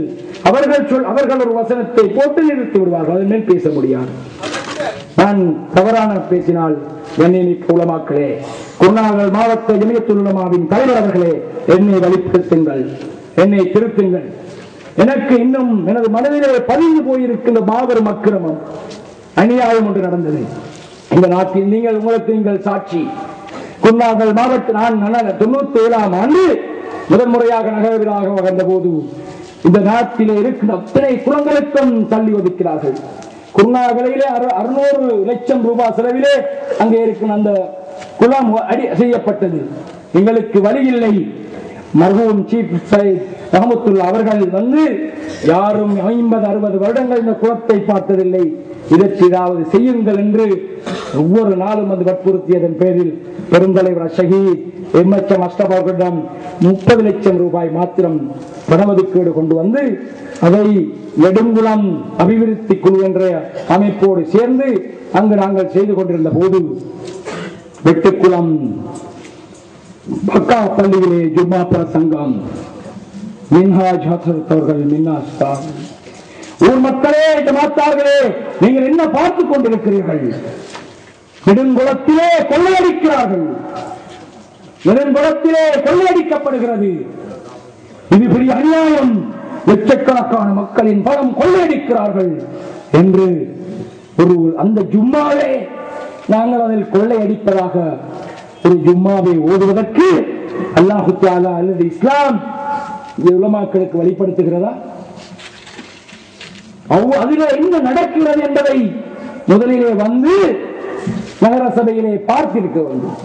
S2: அவர்கள் ஒரு வசனத்தை போட்டு நிறுத்தி விடுவார்கள், அதன் மேல் பேச முடியாது. நான் தவறான பேசினால் கண்ணியமிக்க உலமாக்களே, குருநாகல் மாவட்ட ஜமியத்துல் உலமாவின் தலைவர் அவர்களே, என்னை வழிபடுத்துங்கள், என்னை திருத்துங்கள். எனக்கு இன்னும் எனது மனதிலே பதிந்து போயிருக்கின்ற மாபெரும் அக்கிரமம், அநியாயம் ஒன்று நடந்தது இந்த நாட்டில். நீங்கள் சாட்சி. குருநாகல் மாவட்ட நான் 97ஆம் ஆண்டு முதன்முறையாக நகரவிலாக வந்த போது இந்த நாட்டிலே இருக்கிற அத்தனை குளங்களுக்கும் தள்ளி ஒதுக்கிறார்கள். குருநாகலிலே 600 லட்சம் ரூபாய் செலவிலே அங்கே இருக்கிற அந்த குளம் செய்யப்பட்டது. எங்களுக்கு வழி இல்லை. மர்ஹூம் சீஃப் சையத் ரஹமத்துல்லாஹ் அவர்கள் வந்து யாரும் 50-60 வருடங்கள் இந்த குளத்தை பார்த்ததில்லை, இதற்கு ஏதாவது செய்யுங்கள் என்று ஒவ்வொரு நாளும் வந்து வற்புறுத்தியதன் பேரில் பெருந்தலைவர் ஷஹீத் எம்எச்எம் அஷ்ரப் அவர்களிடம் 30 லட்சம் ரூபாய் மாத்திரம் பணமதிப்பீடு கொண்டு வந்து அதை நெடுங்குளம் அபிவிருத்தி குழு என்ற அமைப்போடு சேர்ந்து அங்கு நாங்கள் செய்து கொண்டிருந்த போது வெட்டுக்குளம் பக்கா பள்ளியிலே ஜும்மா பிரசங்கம் மின்ஹாஜ் ஹசரத் அவர்கள் மின்னாஸ்தான் ஊர் மக்களே மாத்தார்களே, நீங்கள் என்ன பார்த்துக் கொண்டிருக்கிறீர்கள்? நெடுங்குளத்திலே கொள்ளையடிக்கிறார்கள், நெடுங்குளத்திலே கொள்ளையடிக்கப்படுகிறது. இது பெரிய அநியாயம். லட்சக்கணக்கான மக்களின் பணம் கொள்ளையடிக்கிறார்கள் என்று ஒரு அந்த ஜும்மாவே நாங்கள் அதில் கொள்ளையடிப்பதாக ஒரு ஜும்மாவை ஓதுவதற்கு அல்லாஹ் தஆலா அல்லது இஸ்லாம் உலமாக்களுக்கு வழிபடுத்துகிறதா? அதில் என்ன நடக்கிறது என்பதை முதலிலே வந்து நகர சபையிலே பார்த்திருக்க வேண்டும்,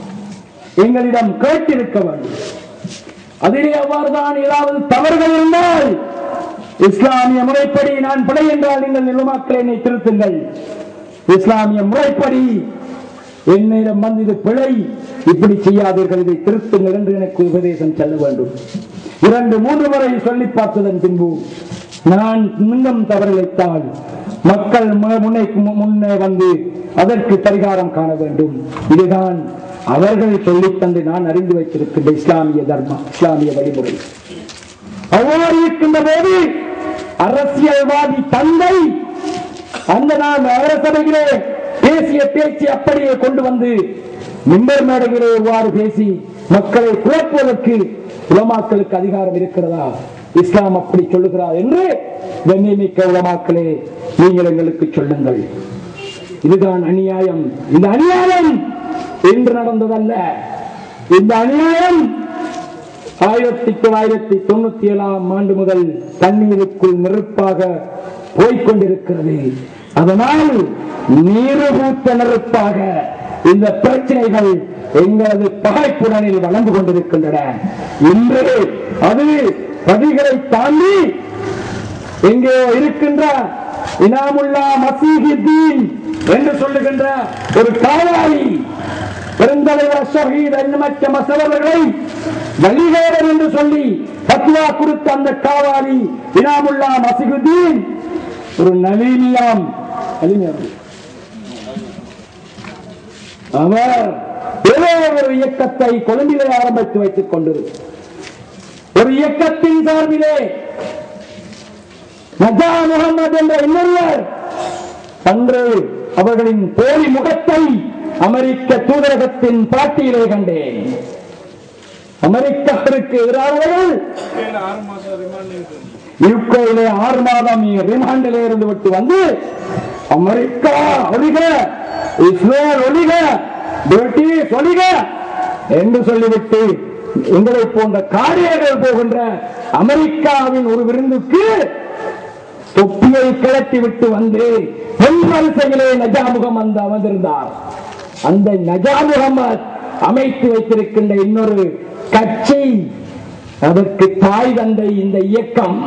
S2: எங்களிடம் கேட்டிருக்க வேண்டும். அதிலே அவ்வாறுதான் ஏதாவது தவறுகள் இருந்தால் இஸ்லாமிய முறைப்படி நான் பிழை என்றால் நீங்கள் உலமாக்களை என்னை திருத்துங்கள். இஸ்லாமிய முறைப்படி என்னிடம் வந்து இது பிழை, இப்படி செய்யாதீர்கள், இதை திருத்துங்கள் என்று எனக்கு உபதேசம் செல்ல வேண்டும். 2-3 முறை சொல்லி பார்த்ததன் பின்பு நான் மீண்டும் தவறிழைத்தால் மக்கள் முன்னே வந்து அதற்கு பரிகாரம் காண வேண்டும். இதுதான் அவர்கள் சொல்லித் தந்து நான் அறிந்து வைத்திருக்கின்ற இஸ்லாமிய தர்மம், இஸ்லாமிய வழிமுறை. அவ்வாறு இருக்கின்ற போது அரசியல்வாதி தந்தை அந்த நான் நகரசபையிலே பேசிய பேச்சு அப்படியே கொண்டு வந்து மிம்பர் மேடையிலே எவ்வாறு பேசி மக்களை குழப்புவதற்கு உலமாக்களுக்கு அதிகாரம் இருக்கிறதா? இஸ்லாம் அப்படி சொல்லுகிறார் என்று கண்ணியமிக்க உலமாக்களே நீங்கள் எங்களுக்கு சொல்லுங்கள். இதுதான் அநியாயம். இந்த அநியாயம் என்று நடந்ததல்ல. இந்த அநியாயம் 1997 முதல் தண்ணீருக்குள் நெருப்பாக போய்கொண்டிருக்கிறது. அதனால் நீருபூத்த நெருப்பாக இந்த பிரச்சனைகள் எங்களது பகைப்புடனில் வளர்ந்து கொண்டிருக்கின்றன. இன்று அது பதிகளை தாண்டி எங்கே இருக்கின்ற இனாமுல்லா மசீஹுத்தீன் என்று சொல்லுகின்ற ஒரு காவாலி பெருந்தலைவர் ஷஹீத் எண்ணமற்ற மசவர்களை வழிகேடர் என்று சொல்லி பத்வா கொடுத்த அந்த காவாலி இனாமுல்லா மசீஹுத்தீன் ஒரு நவீனியாம் அவர் ஏதோ ஒரு இயக்கத்தை கொழும்பிலே ஆரம்பித்து வைத்துக் கொண்டு ஒரு இயக்கத்தின் சார்பிலே நஜா முகமது என்ற இன்னொருவர் அன்று அவர்களின் போலி முகத்தை அமெரிக்க தூதரகத்தின் பாட்டியிலே கண்டேன். அமெரிக்காவிற்கு எதிரானவர்கள் யுகேயிலே 6 மாதம் ரிமாண்டிலே இருந்து விட்டு வந்து அமெரிக்கா ஒழிக, இஸ்ரேல் ஒழிக, பிரிட்டிஷ் ஒழிக என்று சொல்லிவிட்டு எங்களை போன்ற காரியர்கள் போகின்ற அமெரிக்காவின் ஒரு விருந்துக்கு தொப்பியை கிளட்டி விட்டு வந்து பெண் வரிசையிலே நஜா முகமது அமர்ந்திருந்தார். அந்த நஜா முகமது அமைத்து வைத்திருக்கின்ற இன்னொரு கட்சி, அதற்கு தாய் தந்தை இந்த இயக்கம்.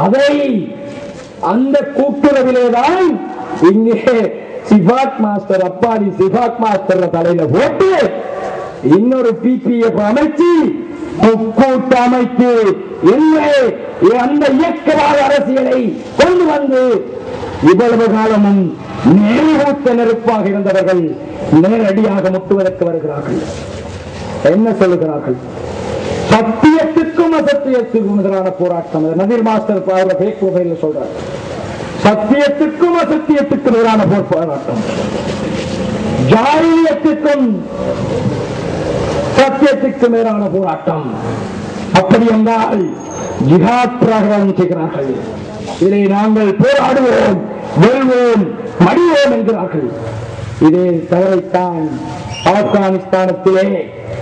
S2: அதை அந்த கூட்டுறவிலேதான் இங்கே சிபாக் மாஸ்டர் அப்பாடி சிபாக் மாஸ்டர் தலையில போட்டு இன்னொரு பிபிஎஃப் அமைச்சு கூட்டு அமைத்து அந்த இயக்கவாத அரசியலை கொண்டு வந்து இவ்வளவு காலமும் நேரூத்த நெருப்பாக இருந்தவர்கள் நேரடியாக முட்டுவதற்கு வருகிறார்கள். என்ன சொல்லுகிறார்கள்? சத்தியத்துக்கும் அசத்தியத்துக்கும் எதிரான போராட்டம். நதீர் மாஸ்டர் சொல்றார், சத்தியத்துக்கும் அசத்தியத்துக்கும் எதிரான போராட்டம், ஜாலியத்துக்கும் சத்தியத்துக்கும் எதிரான போராட்டம். அப்படி என்றால் ஜிஹாத் பிரகடனம் செய்கிறார்கள். இதை நாங்கள் போராடுவோம், வெல்வோம், மடிவோம் என்கிறார்கள். இதே தவறைத்தான் ஆப்கானிஸ்தானத்திலே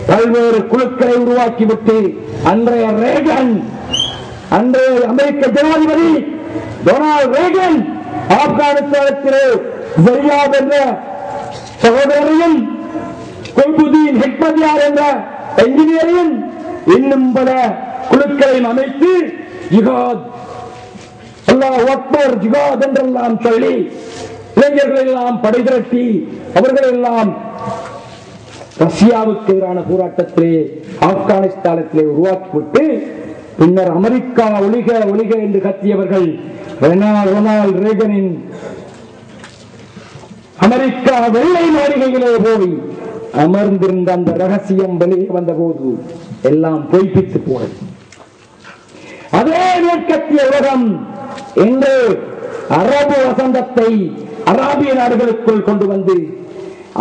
S2: பல்வேறு குழுக்களை உருவாக்கிவிட்டு அன்றைய ரேகன், அன்றைய அமெரிக்க ஜனாதிபதி டொனால்ட் ரேகன் ஆப்கானிஸ்தானத்திலே ஜரியாத் என்ற சகோதரரையும் குல்புதீன் ஹிக்மதியார் என்ற என்ஜினியரையும் இன்னும் பல குழுக்களையும் அமைத்து ஜிஹாத், அல்லாஹ் அக்பர், ஜிஹாத் என்றெல்லாம் சொல்லி இளைஞர்கள் எல்லாம் படை திரட்டி அவர்கள் எல்லாம் ரஷ்யாவுக்கு எதிரான போராட்டத்திலே ஆப்கானிஸ்தானத்திலே உருவாக்கிவிட்டு பின்னர் அமெரிக்கா ஒழிக ஒழிக என்று கத்தியவர்கள் ரொனால்ட் ரேகனின் அமெரிக்கா வெள்ளை மாளிகையிலே போய் அமர்ந்திருந்த அந்த ரகசியம் வெளியே வந்த போது எல்லாம் பொய்ப்பித்து போனது. அதே மேற்கத்திய உலகம் என்று அரபு வசந்தத்தை அராபிய நாடுகளுக்குள் கொண்டு வந்து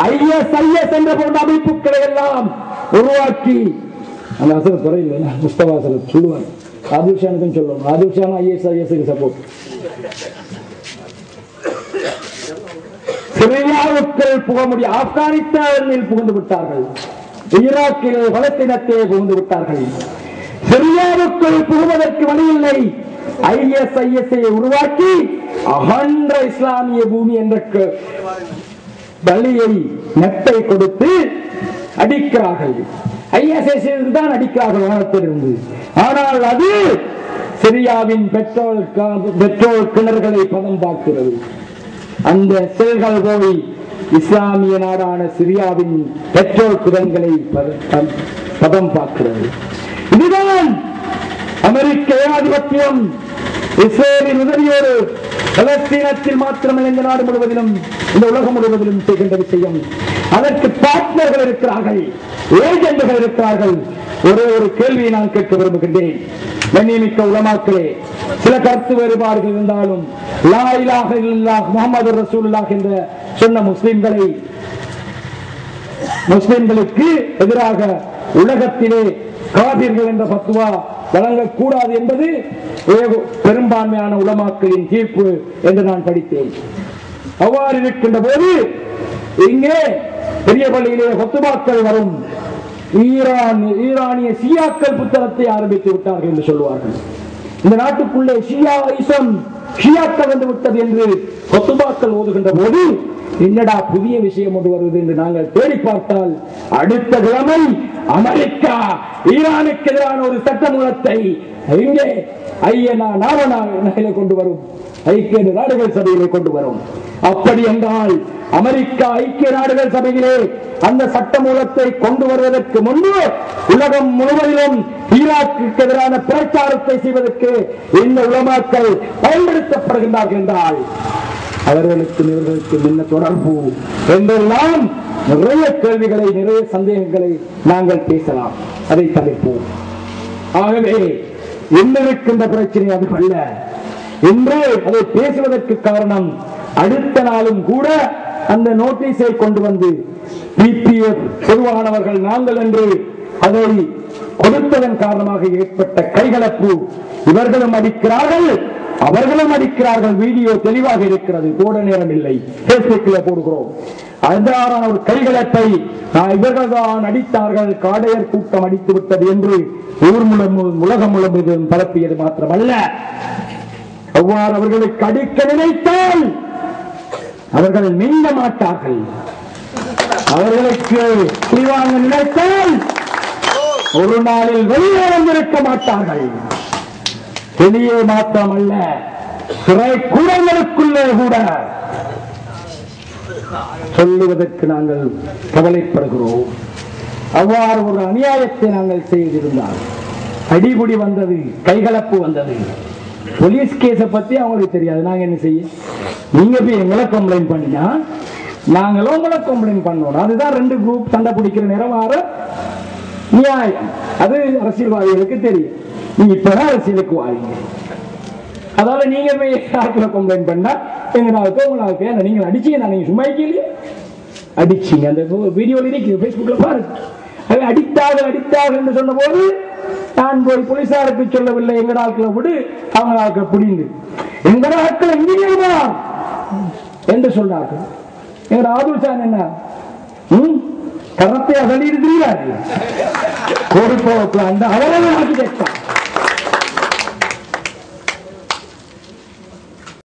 S2: ISIS என்ற போன்ற அமைப்புகளை எல்லாம் உருவாக்கி, அந்த அசல் துறையில் முஸ்தபாசல் சொல்லுவார், ஆதிஷானுக்கும் சொல்லுவாங்க, ஆதிஷான் ISIS சப்போர்ட். சிரியாவுக்குள் புக முடியும், ஆப்கானிஸ்தானில் புகுந்து விட்டார்கள், ஈராக்கில் பலஸ்தீனத்தை புகுந்து விட்டார்கள். சிரியாவுக்குள் புகுவதற்கு வழியில்லை. ISIS உருவாக்கி அகன்ற இஸ்லாமிய பூமி என்ற பலியை நெட்டை கொடுத்து அடிக்கிறார்கள். ISIS தான் அடிக்கிறார்கள் வானத்திலிருந்து. ஆனால் அது சிரியாவின் பெட்ரோல் கிணறுகளை பதம் பார்க்கிறது. அந்த செல்கள் போய் இஸ்லாமிய நாடான சிரியாவின் பெட்ரோல் கிணறுகளை பதம் பார்க்கிறது. இதுதான் அமெரிக்க ஏகாதிபத்தியம். இஸ்ரேலின் உதவியோடு பலஸ்தீனத்தில் மாத்திரமல்ல இந்த நாடு முழுவதிலும் இந்த உலகம் முழுவதிலும் செய்கின்ற விஷயம். அதற்கு பார்ட்னர்கள் இருக்கிறார்கள், ஏஜென்ட்கள் இருக்கிறார்கள். ஒரே ஒரு கேள்வியை நான் கேட்க விரும்புகின்றேன். கண்ணியமிக்க உலமாக்களே, சில கருத்து வேறுபாடுகள் இருந்தாலும் லா இலாஹ இல்லல்லாஹ் முஹம்மது ரசூலுல்லாஹ் என்ற சொன்ன முஸ்லிம்களுக்கு எதிராக உலகத்திலே காபிர்கள் என்ற பத்துவா வழங்கக்கூடாது என்பது பெரும்பான்மையான உலமாக்களின் தீர்ப்பு என்று நான் படித்தேன். அவ்வாறு இருக்கின்ற போது இங்கே பெரிய பள்ளியிலே பத்துவாக்கள் வரும். ஈரானிய ஷியாக்கள் புத்தகத்தை ஆரம்பித்து விட்டார்கள் என்று சொல்வார்கள். இந்த நாட்டுக்குள்ளே ஷியாக்கள் வந்து விட்டது என்று கொத்துபாக்கள் ஓதுகின்ற போது என்னடா புதிய விஷயம் ஒன்று வருவது என்று நாங்கள் தேடி பார்த்தால் அடுத்த கிழமை அமெரிக்கா ஈரானுக்கு எதிரான ஒரு சட்டமூலத்தை இங்கே கொண்டு வரும், ஐக்கிய நாடுகள் சபையிலே கொண்டு வரும். அப்படி என்றால் அமெரிக்கா ஐக்கிய நாடுகள் சபையிலே அந்த சட்டமூலத்தை கொண்டு வருவதற்கு முன்பு உலகம் முழுவதிலும் ஈராக்கு எதிரான பிரச்சாரத்தை செய்வதற்கு இந்த உலமாக்கள் பயன்படுத்தப்படுகின்றார்கள் என்றால் அவர்களுக்கு இவர்களுக்கு என்ன தொடர்பு என்றெல்லாம் நிறைய கேள்விகளை, நிறைய சந்தேகங்களை நாங்கள் பேசலாம். அதை தவிர்ப்போம். ஆகவே இருக்கின்ற பிரச்சனை அது அல்ல. இன்று அதை பேசுவதற்கு காரணம் அடுத்த நாளும் கூட அந்த நோட்டீஸை கொண்டு வந்து பிபிஎஃப் பொதுவானவர்கள் நாங்கள் என்று அதை கொடுத்ததன் காரணமாக ஏற்பட்ட கைகலப்பு. இவர்களும் அடிக்கிறார்கள், அவர்களும் அடிக்கிறார்கள். வீடியோ தெளிவாக இருக்கிறது, போட நேரம் இல்லை, பேஸ்புக்கில் போடுகிறோம். அதனால ஒரு கைகலப்பை இவர்கள் தான் அடித்தார்கள், காடையர் கூட்டம் அடித்து விட்டது என்று ஊர் உலகம் முழுவதும் பரப்பியது மாத்திரமல்ல, அவ்வாறு அவர்களுக்கு அடிக்க நினைத்தால் அவர்கள் மிஞ்ச மாட்டார்கள். அவர்களுக்கு குடிவாங்க நினைத்தால் ஒரு நாளில் வெளியே வந்திருக்க மாட்டார்கள். வெளியே மாத்திரமல்ல, சிறை கூடங்களுக்குள்ளே கூட சொல்லுவதற்கு நாங்கள் கவலைப்படுகிறோம். அவ்வாறு ஒரு அநியாயத்தை நாங்கள் செய்திருந்தால் அடிபுடி வந்தது, கைகலப்பு வந்தது. போலீஸ் கேஸை பத்தி அவங்களுக்கு தெரியாது. நாங்க என்ன செய்ய? நீங்க போய் எங்களை கம்ப்ளைண்ட் பண்ணினா நாங்களும் உங்களை கம்ப்ளைண்ட் பண்ணணும். அதுதான் ரெண்டு குரூப் சண்டை பிடிக்கிற நிறவார நியாயம். அது அரசியல்வாதிகளுக்கு தெரியும். நீங்க இப்பதான் அரசியலுக்கு வாங்க. அதாவது நீங்க போய் யாருக்குள்ள கம்ப்ளைண்ட் பண்ணா எங்க நாளுக்கு உங்களுக்கு நீங்க அடிச்சீங்க, நீங்க சும்மா இல்லையே அடிச்சீங்க. அந்த வீடியோல இருக்கு, பேஸ்புக்ல பாருங்க. அது அடித்தார்கள் என்று சொன்ன போது நான் போய் போலீசாருக்கு சொல்லவில்லை, எங்க நாட்களை விடு, அவங்க நாட்கள் புடிந்து எங்க நாட்கள் எங்கேயுமா என்று சொன்னார்கள். எங்க ஆதுசான் என்ன கரத்தை அகலி இருக்கிறீர்கள், அந்த அவரது ஆர்கிடெக்டர்